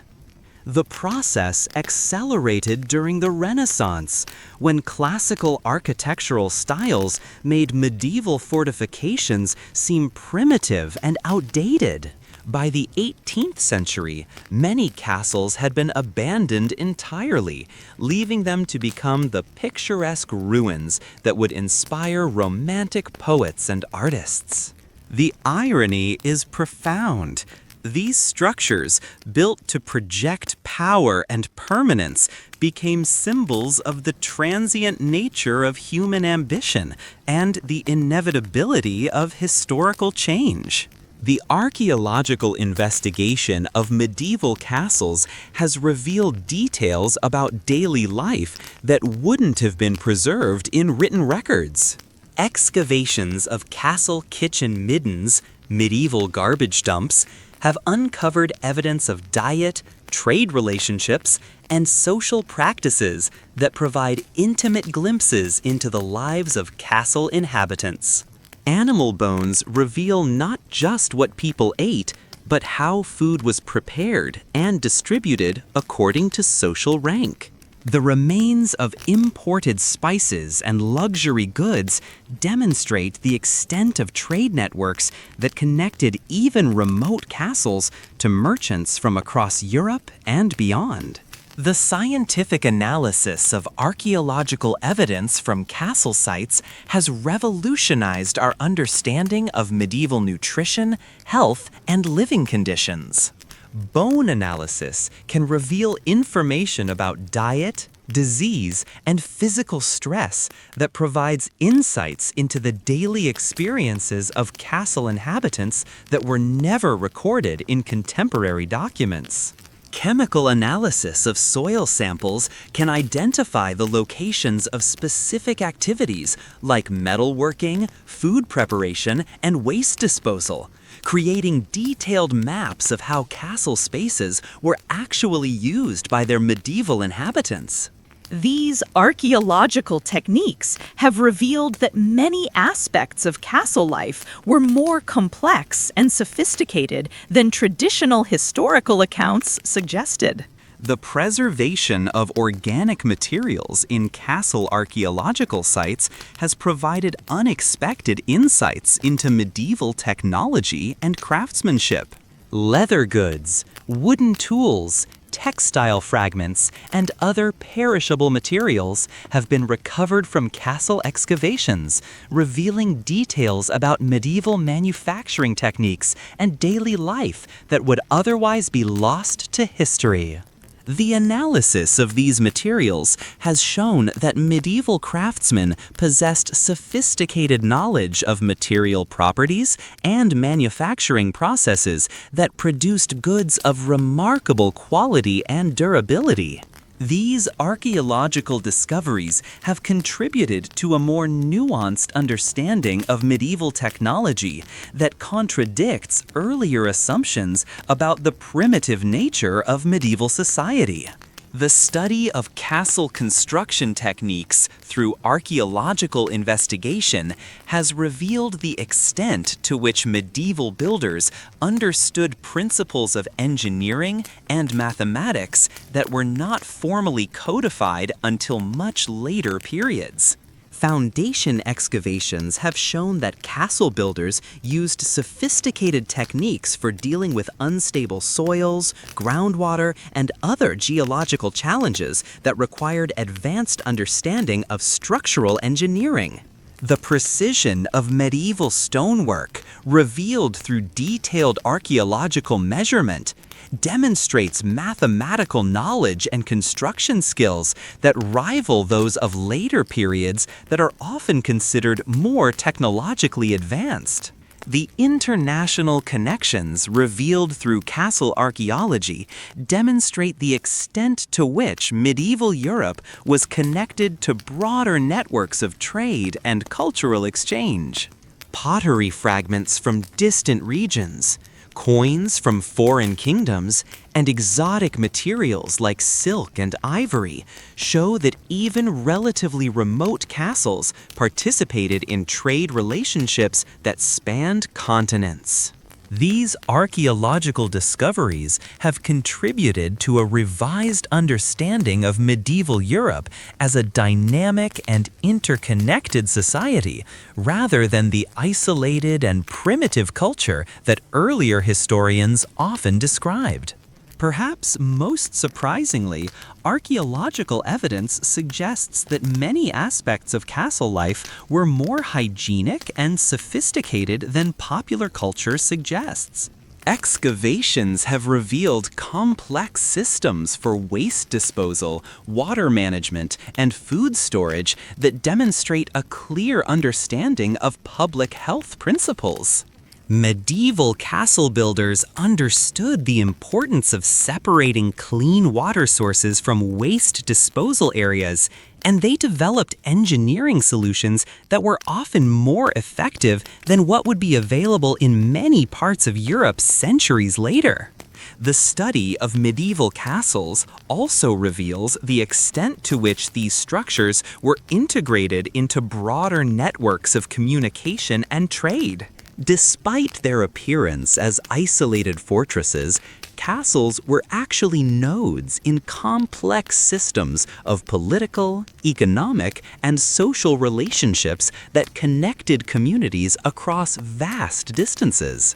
The process accelerated during the Renaissance, when classical architectural styles made medieval fortifications seem primitive and outdated. By the 18th century, many castles had been abandoned entirely, leaving them to become the picturesque ruins that would inspire romantic poets and artists. The irony is profound. These structures, built to project power and permanence, became symbols of the transient nature of human ambition and the inevitability of historical change. The archaeological investigation of medieval castles has revealed details about daily life that wouldn't have been preserved in written records. Excavations of castle kitchen middens, medieval garbage dumps, have uncovered evidence of diet, trade relationships, and social practices that provide intimate glimpses into the lives of castle inhabitants. Animal bones reveal not just what people ate, but how food was prepared and distributed according to social rank. The remains of imported spices and luxury goods demonstrate the extent of trade networks that connected even remote castles to merchants from across Europe and beyond. The scientific analysis of archaeological evidence from castle sites has revolutionized our understanding of medieval nutrition, health, and living conditions. Bone analysis can reveal information about diet, disease, and physical stress that provides insights into the daily experiences of castle inhabitants that were never recorded in contemporary documents. Chemical analysis of soil samples can identify the locations of specific activities like metalworking, food preparation, and waste disposal, creating detailed maps of how castle spaces were actually used by their medieval inhabitants. These archaeological techniques have revealed that many aspects of castle life were more complex and sophisticated than traditional historical accounts suggested. The preservation of organic materials in castle archaeological sites has provided unexpected insights into medieval technology and craftsmanship. Leather goods, wooden tools, textile fragments, and other perishable materials have been recovered from castle excavations, revealing details about medieval manufacturing techniques and daily life that would otherwise be lost to history. The analysis of these materials has shown that medieval craftsmen possessed sophisticated knowledge of material properties and manufacturing processes that produced goods of remarkable quality and durability. These archaeological discoveries have contributed to a more nuanced understanding of medieval technology that contradicts earlier assumptions about the primitive nature of medieval society. The study of castle construction techniques through archaeological investigation has revealed the extent to which medieval builders understood principles of engineering and mathematics that were not formally codified until much later periods. Foundation excavations have shown that castle builders used sophisticated techniques for dealing with unstable soils, groundwater, and other geological challenges that required advanced understanding of structural engineering. The precision of medieval stonework, revealed through detailed archaeological measurement, demonstrates mathematical knowledge and construction skills that rival those of later periods that are often considered more technologically advanced. The international connections revealed through castle archaeology demonstrate the extent to which medieval Europe was connected to broader networks of trade and cultural exchange. Pottery fragments from distant regions, coins from foreign kingdoms, and exotic materials like silk and ivory show that even relatively remote castles participated in trade relationships that spanned continents. These archaeological discoveries have contributed to a revised understanding of medieval Europe as a dynamic and interconnected society, rather than the isolated and primitive culture that earlier historians often described. Perhaps most surprisingly, archaeological evidence suggests that many aspects of castle life were more hygienic and sophisticated than popular culture suggests. Excavations have revealed complex systems for waste disposal, water management, and food storage that demonstrate a clear understanding of public health principles. Medieval castle builders understood the importance of separating clean water sources from waste disposal areas, and they developed engineering solutions that were often more effective than what would be available in many parts of Europe centuries later. The study of medieval castles also reveals the extent to which these structures were integrated into broader networks of communication and trade. Despite their appearance as isolated fortresses, castles were actually nodes in complex systems of political, economic, and social relationships that connected communities across vast distances.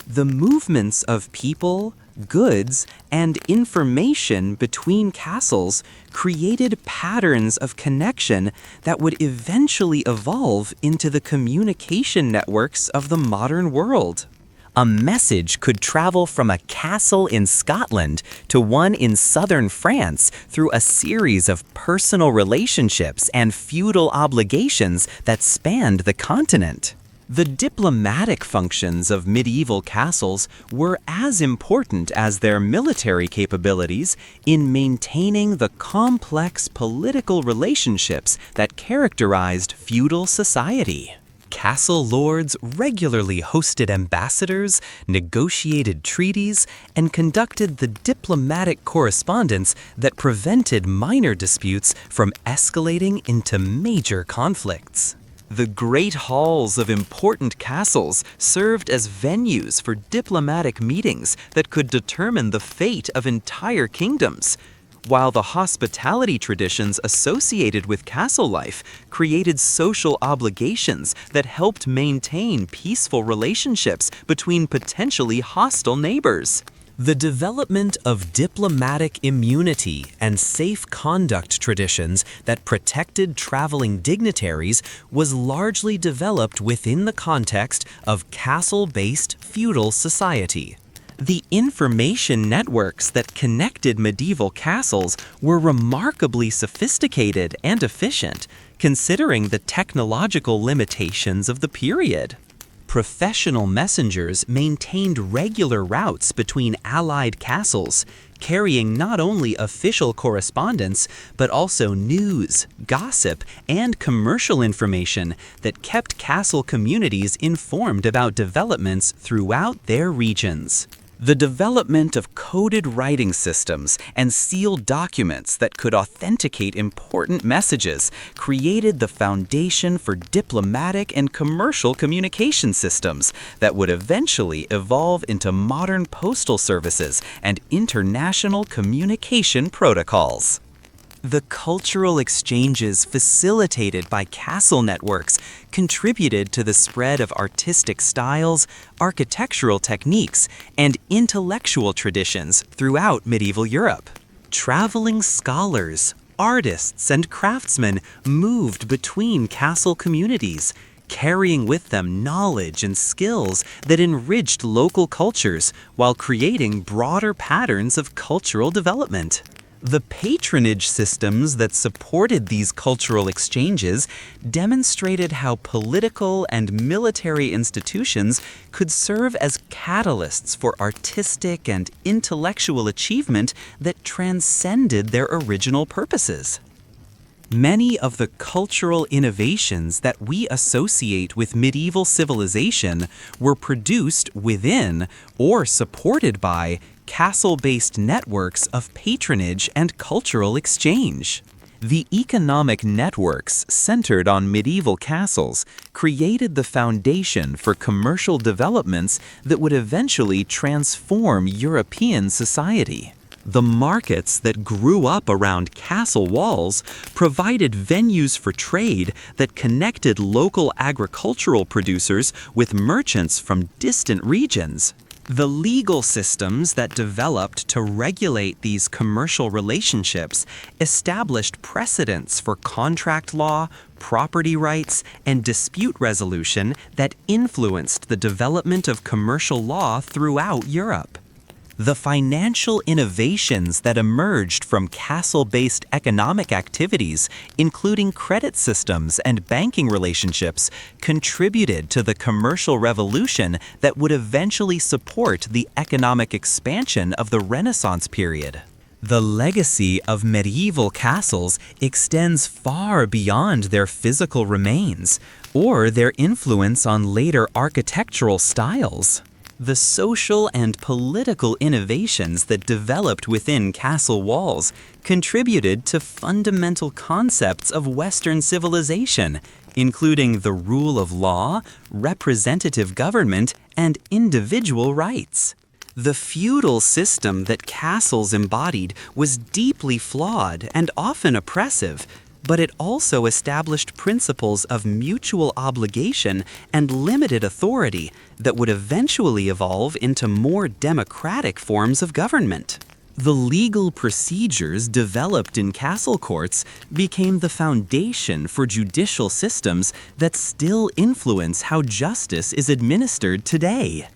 The movements of people, goods, and information between castles created patterns of connection that would eventually evolve into the communication networks of the modern world. A message could travel from a castle in Scotland to one in southern France through a series of personal relationships and feudal obligations that spanned the continent. The diplomatic functions of medieval castles were as important as their military capabilities in maintaining the complex political relationships that characterized feudal society. Castle lords regularly hosted ambassadors, negotiated treaties, and conducted the diplomatic correspondence that prevented minor disputes from escalating into major conflicts. The great halls of important castles served as venues for diplomatic meetings that could determine the fate of entire kingdoms, while the hospitality traditions associated with castle life created social obligations that helped maintain peaceful relationships between potentially hostile neighbors. The development of diplomatic immunity and safe conduct traditions that protected traveling dignitaries was largely developed within the context of castle-based feudal society. The information networks that connected medieval castles were remarkably sophisticated and efficient, considering the technological limitations of the period. Professional messengers maintained regular routes between allied castles, carrying not only official correspondence, but also news, gossip, and commercial information that kept castle communities informed about developments throughout their regions. The development of coded writing systems and sealed documents that could authenticate important messages created the foundation for diplomatic and commercial communication systems that would eventually evolve into modern postal services and international communication protocols. The cultural exchanges facilitated by castle networks contributed to the spread of artistic styles, architectural techniques, and intellectual traditions throughout medieval Europe. Traveling scholars, artists, and craftsmen moved between castle communities, carrying with them knowledge and skills that enriched local cultures while creating broader patterns of cultural development. The patronage systems that supported these cultural exchanges demonstrated how political and military institutions could serve as catalysts for artistic and intellectual achievement that transcended their original purposes. Many of the cultural innovations that we associate with medieval civilization were produced within or supported by castle-based networks of patronage and cultural exchange. The economic networks centered on medieval castles created the foundation for commercial developments that would eventually transform European society. The markets that grew up around castle walls provided venues for trade that connected local agricultural producers with merchants from distant regions. The legal systems that developed to regulate these commercial relationships established precedents for contract law, property rights, and dispute resolution that influenced the development of commercial law throughout Europe. The financial innovations that emerged from castle-based economic activities, including credit systems and banking relationships, contributed to the commercial revolution that would eventually support the economic expansion of the Renaissance period. The legacy of medieval castles extends far beyond their physical remains or their influence on later architectural styles. The social and political innovations that developed within castle walls contributed to fundamental concepts of Western civilization, including the rule of law, representative government, and individual rights. The feudal system that castles embodied was deeply flawed and often oppressive, but it also established principles of mutual obligation and limited authority that would eventually evolve into more democratic forms of government. The legal procedures developed in castle courts became the foundation for judicial systems that still influence how justice is administered today.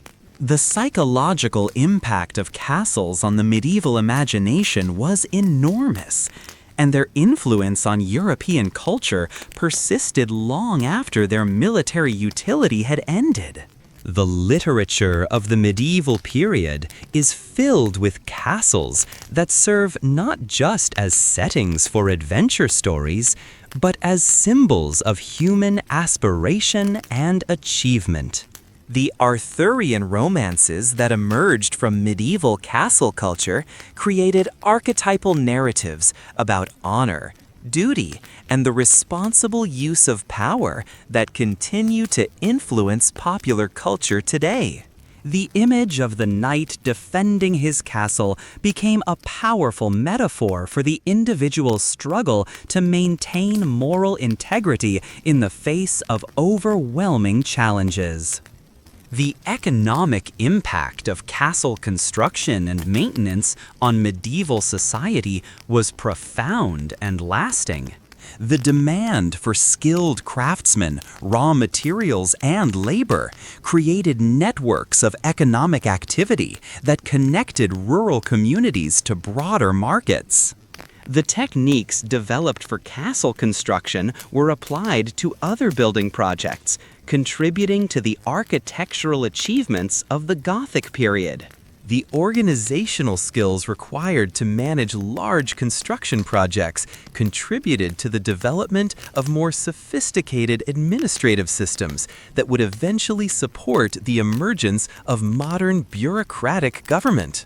The psychological impact of castles on the medieval imagination was enormous, and their influence on European culture persisted long after their military utility had ended. The literature of the medieval period is filled with castles that serve not just as settings for adventure stories, but as symbols of human aspiration and achievement. The Arthurian romances that emerged from medieval castle culture created archetypal narratives about honor, duty, and the responsible use of power that continue to influence popular culture today. The image of the knight defending his castle became a powerful metaphor for the individual's struggle to maintain moral integrity in the face of overwhelming challenges. The economic impact of castle construction and maintenance on medieval society was profound and lasting. The demand for skilled craftsmen, raw materials, and labor created networks of economic activity that connected rural communities to broader markets. The techniques developed for castle construction were applied to other building projects, contributing to the architectural achievements of the Gothic period. The organizational skills required to manage large construction projects contributed to the development of more sophisticated administrative systems that would eventually support the emergence of modern bureaucratic government.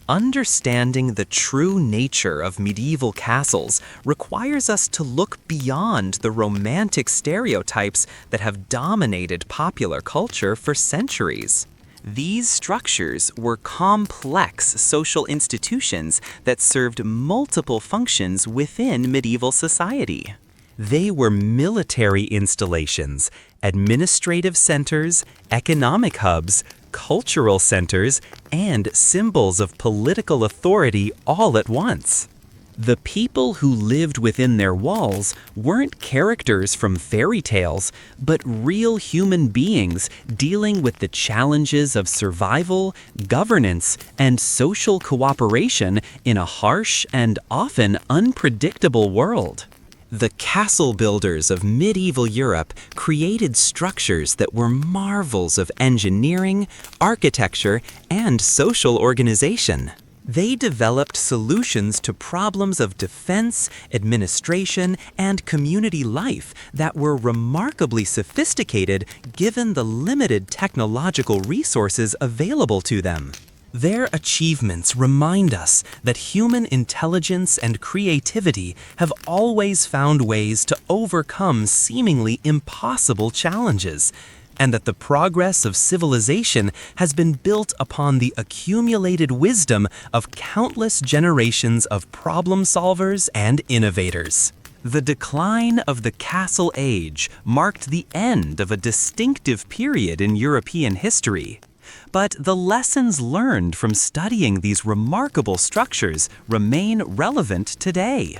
Understanding the true nature of medieval castles requires us to look beyond the romantic stereotypes that have dominated popular culture for centuries. These structures were complex social institutions that served multiple functions within medieval society. They were military installations, administrative centers, economic hubs, cultural centers, and symbols of political authority all at once. The people who lived within their walls weren't characters from fairy tales, but real human beings dealing with the challenges of survival, governance, and social cooperation in a harsh and often unpredictable world. The castle builders of medieval Europe created structures that were marvels of engineering, architecture, and social organization. They developed solutions to problems of defense, administration, and community life that were remarkably sophisticated given the limited technological resources available to them. Their achievements remind us that human intelligence and creativity have always found ways to overcome seemingly impossible challenges, and that the progress of civilization has been built upon the accumulated wisdom of countless generations of problem solvers and innovators. The decline of the Castle Age marked the end of a distinctive period in European history. But the lessons learned from studying these remarkable structures remain relevant today.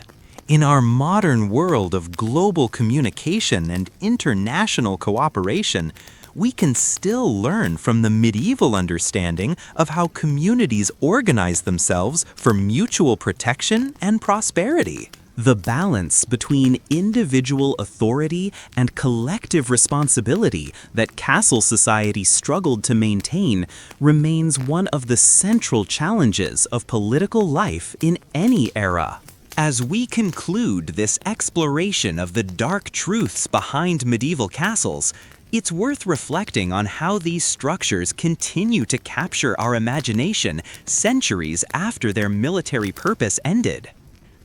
In our modern world of global communication and international cooperation, we can still learn from the medieval understanding of how communities organize themselves for mutual protection and prosperity. The balance between individual authority and collective responsibility that castle society struggled to maintain remains one of the central challenges of political life in any era. As we conclude this exploration of the dark truths behind medieval castles, it's worth reflecting on how these structures continue to capture our imagination centuries after their military purpose ended.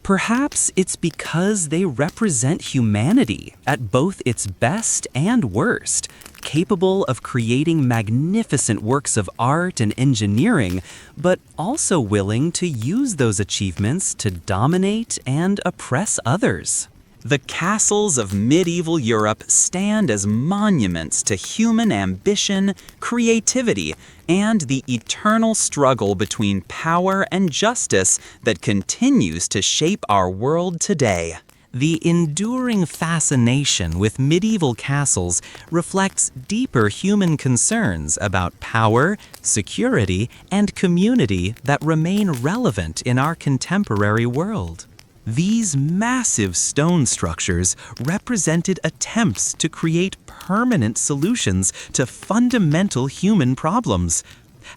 Perhaps it's because they represent humanity at both its best and worst, capable of creating magnificent works of art and engineering, but also willing to use those achievements to dominate and oppress others. The castles of medieval Europe stand as monuments to human ambition, creativity, and the eternal struggle between power and justice that continues to shape our world today. The enduring fascination with medieval castles reflects deeper human concerns about power, security, and community that remain relevant in our contemporary world. These massive stone structures represented attempts to create permanent solutions to fundamental human problems: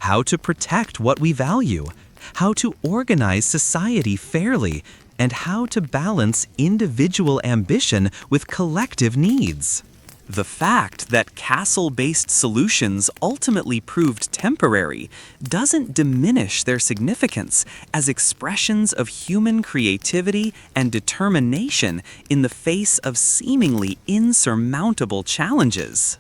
how to protect what we value, how to organize society fairly, and how to balance individual ambition with collective needs. The fact that castle-based solutions ultimately proved temporary doesn't diminish their significance as expressions of human creativity and determination in the face of seemingly insurmountable challenges.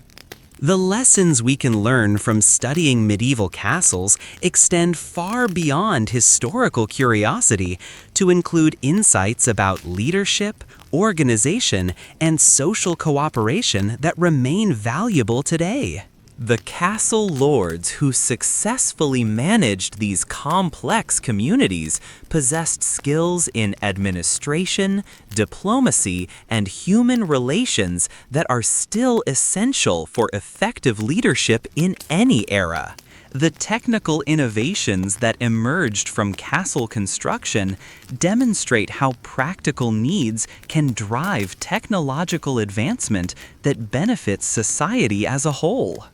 The lessons we can learn from studying medieval castles extend far beyond historical curiosity to include insights about leadership, organization, and social cooperation that remain valuable today. The castle lords who successfully managed these complex communities possessed skills in administration, diplomacy, and human relations that are still essential for effective leadership in any era. The technical innovations that emerged from castle construction demonstrate how practical needs can drive technological advancement that benefits society as a whole.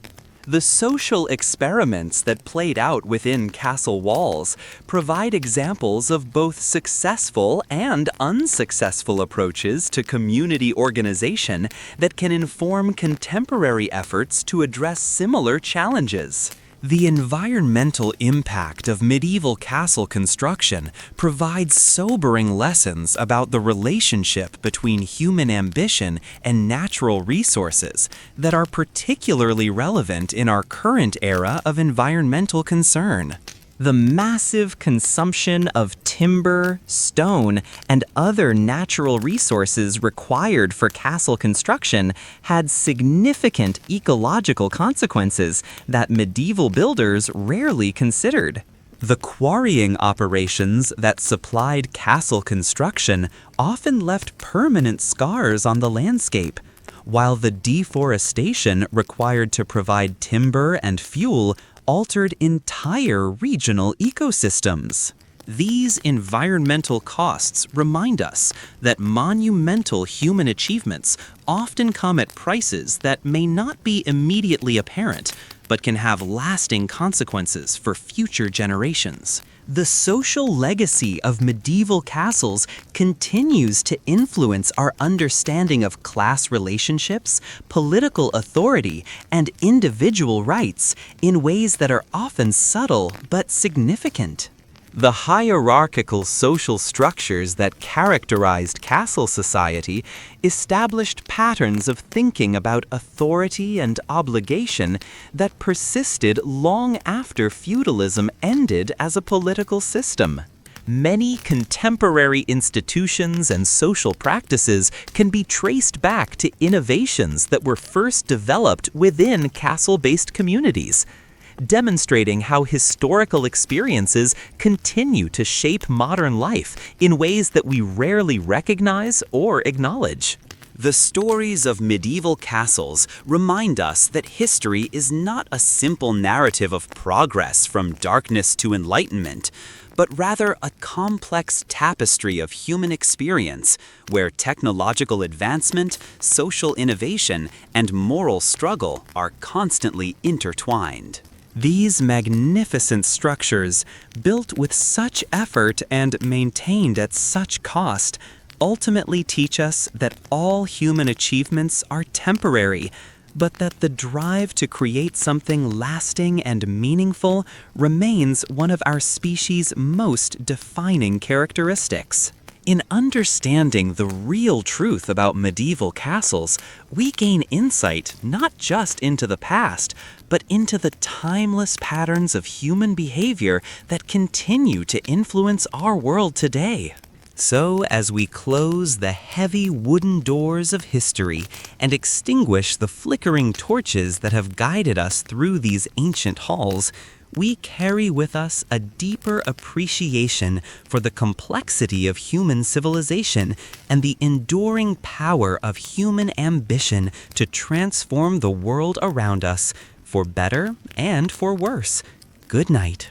The social experiments that played out within castle walls provide examples of both successful and unsuccessful approaches to community organization that can inform contemporary efforts to address similar challenges. The environmental impact of medieval castle construction provides sobering lessons about the relationship between human ambition and natural resources that are particularly relevant in our current era of environmental concern. The massive consumption of timber, stone, and other natural resources required for castle construction had significant ecological consequences that medieval builders rarely considered. The quarrying operations that supplied castle construction often left permanent scars on the landscape, while the deforestation required to provide timber and fuel altered entire regional ecosystems. These environmental costs remind us that monumental human achievements often come at prices that may not be immediately apparent, but can have lasting consequences for future generations. The social legacy of medieval castles continues to influence our understanding of class relationships, political authority, and individual rights in ways that are often subtle but significant. The hierarchical social structures that characterized castle society established patterns of thinking about authority and obligation that persisted long after feudalism ended as a political system. Many contemporary institutions and social practices can be traced back to innovations that were first developed within castle-based communities, demonstrating how historical experiences continue to shape modern life in ways that we rarely recognize or acknowledge. The stories of medieval castles remind us that history is not a simple narrative of progress from darkness to enlightenment, but rather a complex tapestry of human experience where technological advancement, social innovation, and moral struggle are constantly intertwined. These magnificent structures, built with such effort and maintained at such cost, ultimately teach us that all human achievements are temporary, but that the drive to create something lasting and meaningful remains one of our species' most defining characteristics. In understanding the real truth about medieval castles, we gain insight not just into the past, but into the timeless patterns of human behavior that continue to influence our world today. So, as we close the heavy wooden doors of history and extinguish the flickering torches that have guided us through these ancient halls, we carry with us a deeper appreciation for the complexity of human civilization and the enduring power of human ambition to transform the world around us, for better and for worse. Good night.